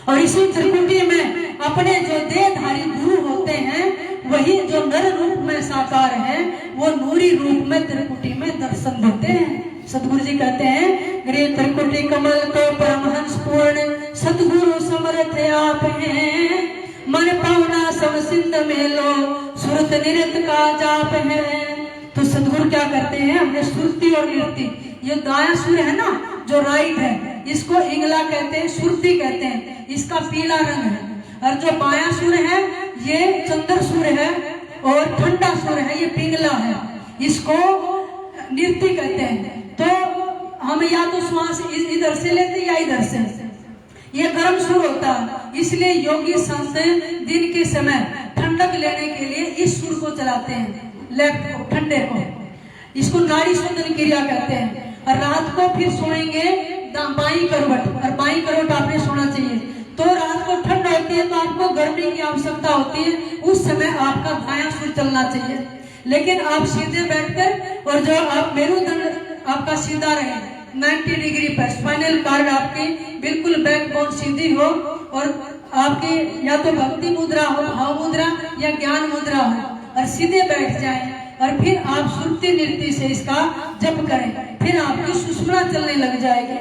और इसी त्रिकुटी में अपने जो देहधारी गुरु होते हैं, वही जो नर रूप में साकार है, वो नूरी रूप में त्रिकुटी में दर्शन देते हैं। सतगुरु जी कहते हैं, गृह त्रिकुटी कमल तो परमहंस पूर्ण, सतगुरु समर्थ आप हैं। मन पावना सब सिंध मेलो, सुरत निरत का जाप है। तो सतगुरु क्या करते हैं, हमने सुरती और निरति, ये दाया सुर है ना, जो राइट है, इसको इंगला कहते हैं, सुरती कहते हैं, इसका पीला रंग है। और जो बाया सुर है ये चंद्र सुर है, और ठंडा सुर है ये पिंगला है, इसको निरति कहते हैं। तो हम या तो श्वास इधर से लेते या इधर से, ये गर्म सुर होता है। इसलिए योगी संत दिन के समय ठंडक लेने के लिए इस सुर को चलाते हैं, लेफ्ट को, ठंडे को, इसको नाड़ी शोधन क्रिया कहते हैं। और रात को फिर सोएंगे बाई करवट, और बाई करवट आपने सोना चाहिए। तो रात को ठंड होती है तो आपको गर्मी की आवश्यकता होती है, उस समय आपका दायां सुर चलना चाहिए। लेकिन आप सीधे बैठकर, और जो आप मेरुदंड आपका सीधा रहे 90 डिग्री पर, स्पाइनल कार्ड आपकी बिल्कुल बैकबोन सीधी हो, और आपकी या तो भक्ति मुद्रा हो, भाव मुद्रा या ज्ञान मुद्रा हो, और सीधे बैठ जाए। और फिर आप सुरती नृत्य से इसका जप करें, फिर आपकी सुषुम्ना चलने लग जाएगी।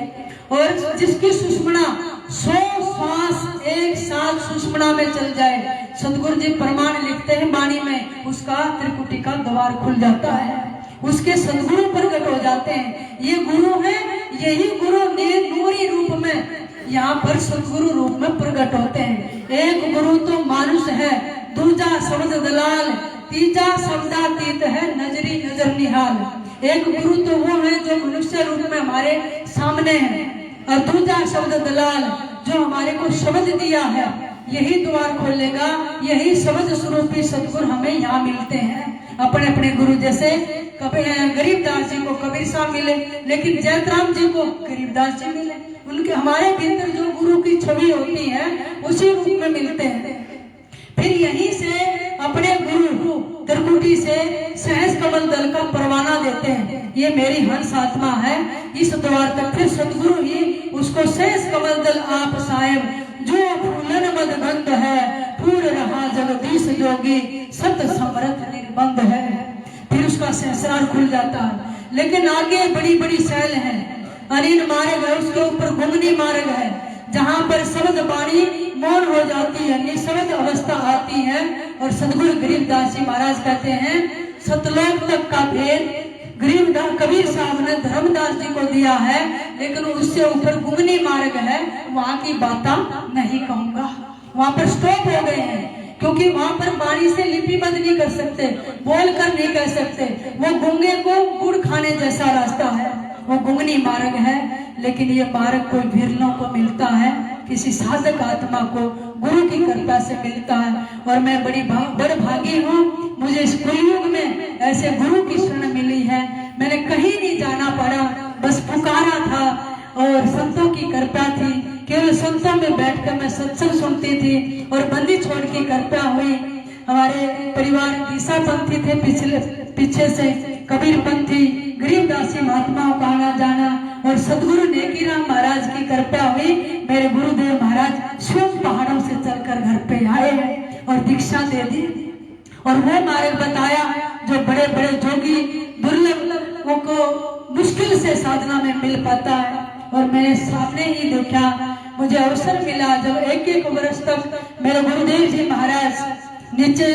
और जिसकी सुषुम्ना 100 श्वास एक साथ सुषुम्ना में चल जाए, सदगुरु जी प्रमाण लिखते हैं वाणी में, उसका त्रिकुटी का द्वार खुल जाता है, उसके सदगुरु प्रकट हो जाते हैं। ये गुरु है, यही गुरु नूरी रूप में यहाँ पर सदगुरु रूप में प्रकट होते हैं। एक गुरु तो मानुष है, दूजा शब्द दलाल, तीजा शब्दातीत है नजरी नजर निहाल। एक गुरु तो वो है जो मनुष्य रूप में हमारे सामने है, और दूजा शब्द दलाल जो हमारे को शब्द दिया है, यही द्वार खोलेगा, यही शब्द स्वरूपी सदगुरु हमें यहाँ मिलते हैं। अपने अपने गुरु जैसे गरीबदास जी को कबीर साहब मिले, लेकिन जयतराम जी को गरीबदास जी मिले। उनके हमारे भीतर जो गुरु की छवि होती है उसी रूप में मिलते हैं। फिर यहीं से अपने गुरु त्रिकुटी से सहज कमल दल का परवाना देते हैं, ये मेरी हंस आत्मा है, इस द्वार तक फिर सदगुरु ही उसको सहज कमल दल आप साहेब जो फूलन मदगंध है, पूर रहा जगदीश जोगी सत समरथ निर्बंध है। फिर उसका सहस्रार खुल जाता है। लेकिन आगे बड़ी बड़ी शैल है, अनिल मार्ग है, उसके ऊपर गुमनी मार्ग है, जहाँ पर शब्द वाणी मौन हो जाती है, निशब्द अवस्था आती है। और सदगुरु गरीबदास जी महाराज कहते हैं सतलोक तक का भेद गरीबदास कबीर साहब ने धर्मदास जी को दिया है, लेकिन उससे ऊपर गुमनी मार्ग है, वहाँ की बातें नहीं कहूंगा, वहाँ पर स्टॉप हो गए हैं, क्योंकि वहाँ पर वाणी से लिपिबद्ध नहीं कर सकते, बोल कर नहीं कह सकते। वो गूंगे को गुड़ खाने जैसा रास्ता है, वो गुमनी मार्ग है। लेकिन ये मार्ग कोई विरलों को मिलता है, किसी साधक आत्मा को गुरु की कृपा से मिलता है। और मैं बड़ भागी हूँ, मुझे इस कलयुग में ऐसे गुरु की शरण मिली है। मैंने कहीं नहीं जाना पड़ा, बस पुकारा था और संतों की कृपा थी। केवल संतों में बैठकर मैं सत्संग सुनती थी और बंदी छोड़ की कृपा हुई। हमारे परिवार दिशा पंथी थे, पीछे से कबीर पंथी, गरीबदासी महात्माओं का आना जाना, और सदगुरु नेकीराम महाराज की कृपा हुई। मेरे गुरुदेव महाराज स्वयं पहाड़ों से चलकर घर पे आए और दीक्षा दे दी, और वो मार्ग बताया जो बड़े बड़े जोगी दुर्लभ को मुश्किल से साधना में मिल पाता है। और मैंने सामने ही देखा, मुझे अवसर मिला जब एक वर्ष तक मेरे गुरुदेव जी महाराज नीचे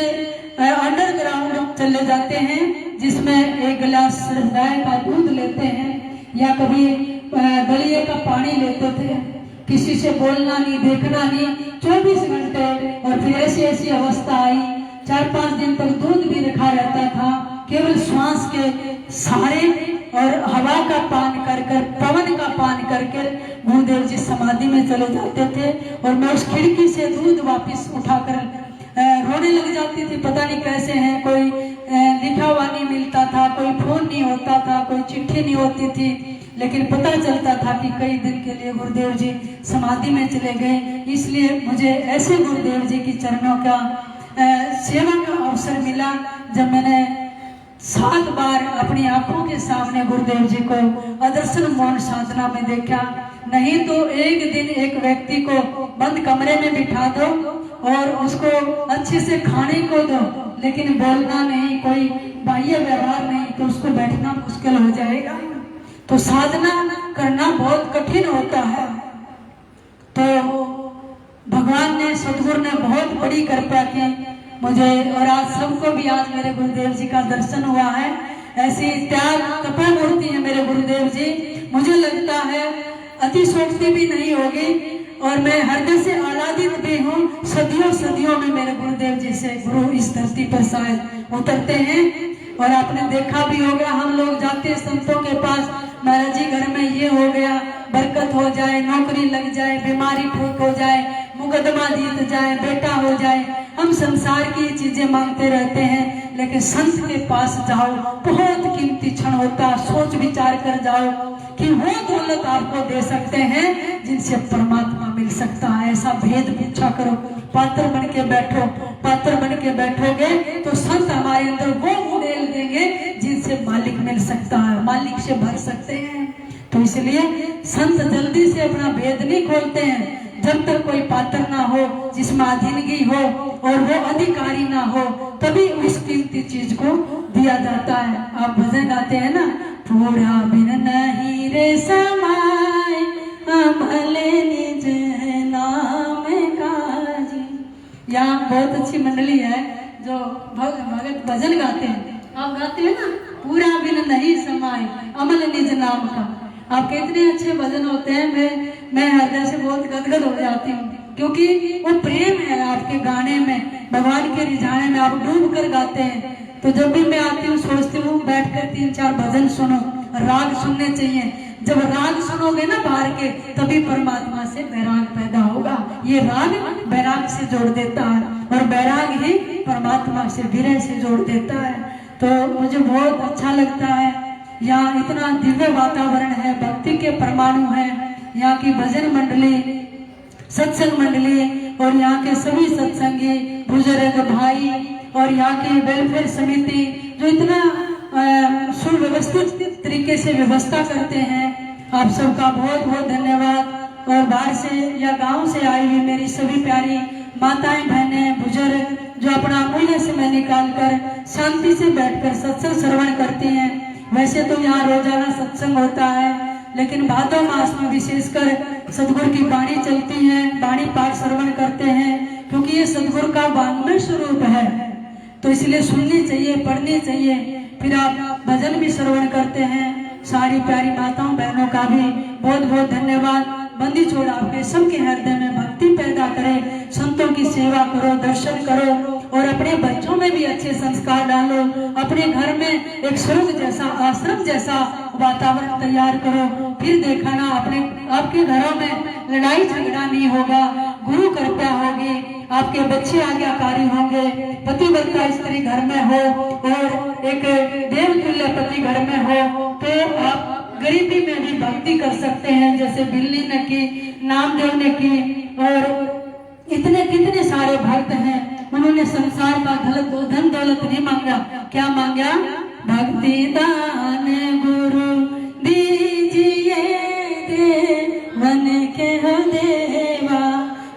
अंडरग्राउंड चले जाते हैं, जिसमें एक गिलास गाय का दूध लेते हैं या कभी दलिए का पानी लेते थे, किसी से बोलना नहीं, देखना नहीं, 24 घंटे। और फिर ऐसी ऐसी अवस्था आई, 4-5 दिन तक दूध भी रखा रहता था, केवल श्वास के सहारे और हवा का पान कर कर, पवन का पान करके गुरुदेव जी समाधि में चले जाते थे। और मैं उस खिड़की से दूध वापस उठाकर रोने लग जाती थी, पता नहीं कैसे हैं। कोई लिखा हुआ नहीं मिलता था, कोई फोन नहीं होता था, कोई चिट्ठी नहीं होती थी, लेकिन पता चलता था कि कई दिन के लिए गुरुदेव जी समाधि में चले गए। इसलिए मुझे ऐसे गुरुदेव जी की चरणों का सेवा का अवसर मिला, जब मैंने 7 बार अपनी आंखों के सामने गुरुदेव जी को अदर्शन मौन साधना में देखा। नहीं तो एक दिन एक व्यक्ति को बंद कमरे में बिठा दो और उसको अच्छे से खाने को दो, लेकिन बोलना नहीं, कोई बाह्य व्यवहार नहीं, तो उसको बैठना मुश्किल हो जाएगा। तो साधना करना बहुत कठिन होता है। तो भगवान ने, सदगुरु ने बहुत बड़ी कृपा की मुझे, और आज सबको भी आज मेरे गुरुदेव जी का दर्शन हुआ है। ऐसी त्याग तपा मूर्ति है मेरे गुरुदेव जी। मुझे लगता है अतिशोक्ति भी नहीं होगी, और मैं हृदय से आह्लादित भी हूँ। सदियों सदियों में मेरे गुरुदेव जी से गुरु इस धरती पर शायद उतरते हैं। और आपने देखा भी होगा, हम लोग जाते संतों के पास, महाराज जी घर में ये हो गया, बरकत हो जाए, नौकरी लग जाए, बीमारी ठीक हो जाए, मुकदमा जीत जाए, बेटा हो जाए, हम संसार की चीजें मांगते रहते हैं। लेकिन संत के पास जाओ, बहुत कीमती क्षण होता, सोच विचार कर जाओ कि वो दौलत आपको दे सकते हैं जिनसे परमात्मा मिल सकता है। ऐसा भेद पूछा करो, पात्र बन के बैठो, पात्र बन के बैठोगे तो संत हमारे अंदर वो उड़ेल देंगे जिनसे मालिक मिल सकता है, मालिक से भर सकते हैं। तो इसलिए संत जल्दी से अपना भेद नहीं खोलते हैं, जब तक कोई पात्र ना हो जिसमें अधीनगी हो और वो अधिकारी ना हो, तभी उस कीमती चीज को दिया जाता है। आप भजन गाते हैं ना, पूरा बिन नहीं रे समाय अमले निज नाम काजी। यहाँ बहुत अच्छी मंडली है जो भगत भजन गाते हैं। आप गाते हैं ना, पूरा बिन नहीं समाय अमल निज नाम का। आपके इतने अच्छे भजन होते हैं, मैं हृदय से बहुत गदगद हो जाती हूँ, क्योंकि वो प्रेम है आपके गाने में, भगवान के रिझाने में आप डूब कर गाते हैं। तो जब भी मैं आती हूँ सोचती हूँ बैठकर 3-4 भजन सुनो, राग सुनने चाहिए। जब राग सुनोगे ना बाहर के, तभी परमात्मा से वैराग पैदा होगा। ये राग वैराग से जोड़ देता है और वैराग ही परमात्मा से, विरह से जोड़ देता है। तो मुझे बहुत अच्छा लगता है, यहाँ इतना दिव्य वातावरण है, भक्ति के परमाणु है। यहाँ की भजन मंडली, सत्संग मंडली और यहाँ के सभी सत्संगी बुजुर्ग भाई और यहाँ की वेलफेयर समिति जो इतना सुव्यवस्थित तरीके से व्यवस्था करते हैं, आप सबका बहुत बहुत धन्यवाद। और बाहर से या गांव से आई हुई मेरी सभी प्यारी माताएं बहनें बुजुर्ग जो अपना अमूल्य समय निकाल कर शांति से बैठकर सत्संग श्रवण करती हैं। वैसे तो यहाँ रोजाना सत्संग होता है, लेकिन भादो मास में विशेषकर सदगुरु की वाणी चलती है, वाणी पाठ श्रवण करते हैं, क्योंकि ये सदगुरु का वाङ्मय स्वरूप है। तो इसलिए सुननी चाहिए, पढ़नी चाहिए। फिर आप भजन भी श्रवण करते हैं। सारी प्यारी माताओं बहनों का भी बहुत बहुत धन्यवाद। बंदी छोड़ आपके सबके हृदय में भक्ति पैदा करे, संतों की सेवा करो, दर्शन करो और अपने बच्चों में भी अच्छे संस्कार डालो। अपने घर में एक स्वर्ग जैसा, आश्रम जैसा वातावरण तैयार करो। फिर देखा ना, अपने आपके घरों में लड़ाई झगड़ा नहीं होगा, गुरु कृपा होगी, आपके बच्चे आज्ञाकारी होंगे, पतिव्रता स्त्री घर में हो और एक देवतुल्य पति घर में हो, तो आप गरीबी में भी भक्ति कर सकते हैं, जैसे बिल्ली ने की, नामदेव ने की और इतने कितने सारे भक्त हैं। उन्होंने संसार का धन दौलत नहीं मांगा, क्या मांगा? भक्ति दान गुरु दीजिए देवन के हो देवा।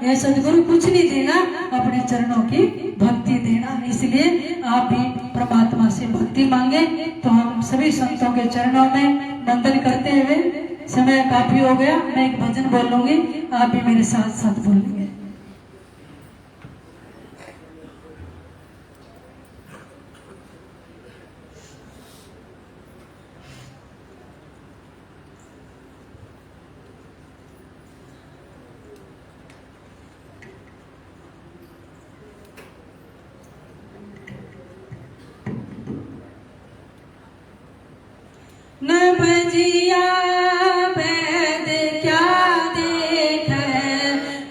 ये सदगुरु कुछ नहीं देना, अपने चरणों की भक्ति देना। इसलिए आप भी परमात्मा से भक्ति मांगे। तो हम सभी संतों के चरणों में वंदन करते हुए, समय काफी हो गया, मैं एक भजन बोलूंगी, आप भी मेरे साथ साथ बोलेंगे। न बजिया वैद क्या देख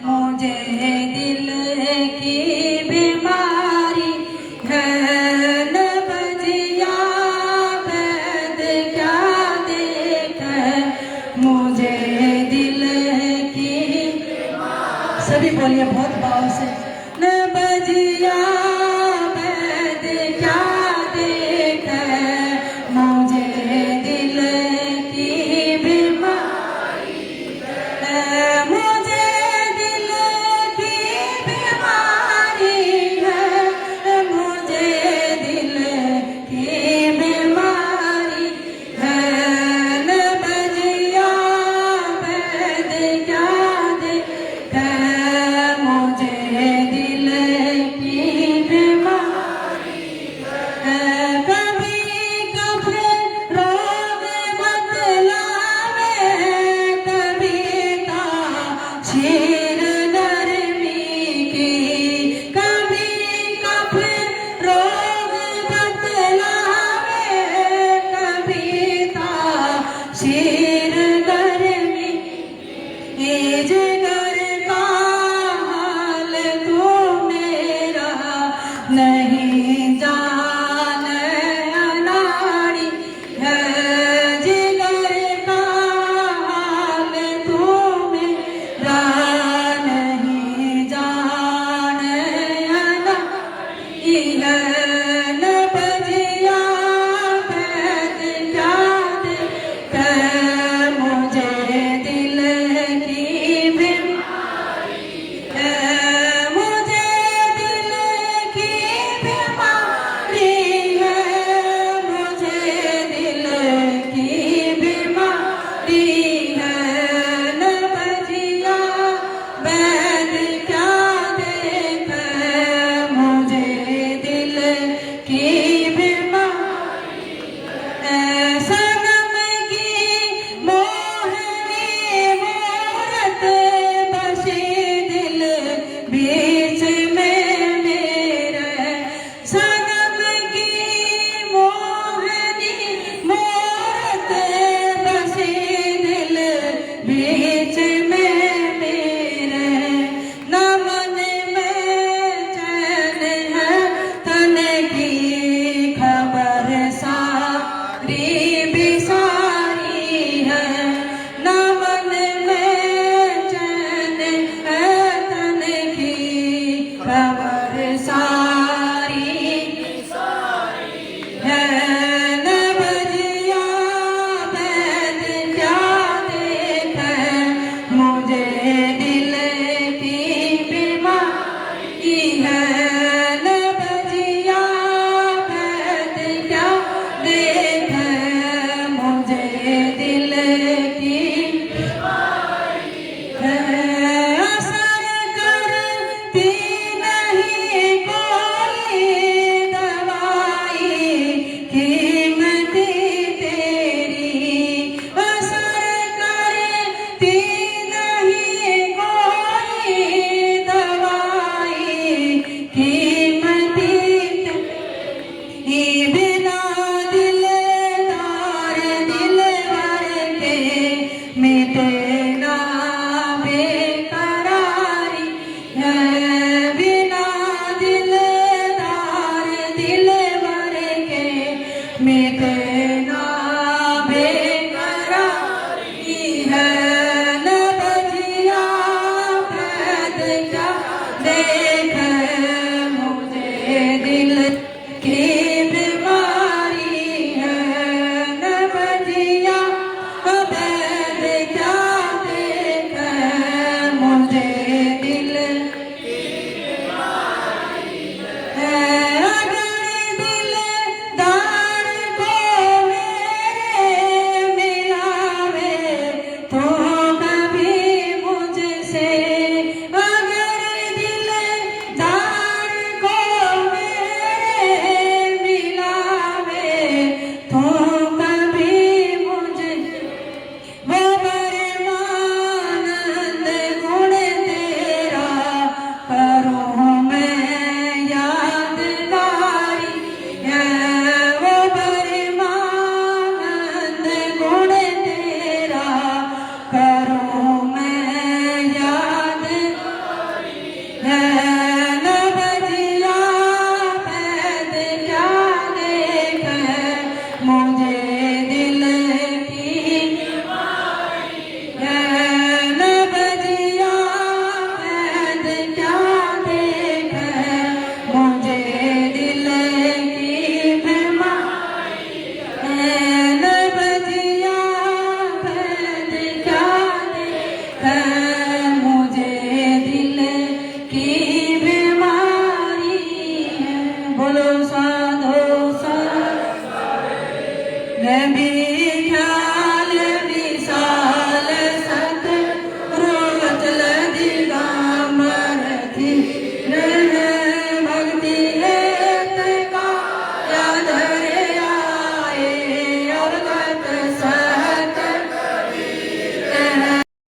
मुझे दिल की बीमारी है। न बजिया वैद क्या देख मुझे दिल की, सभी बोलिए बहुत भाव से। न बजिया है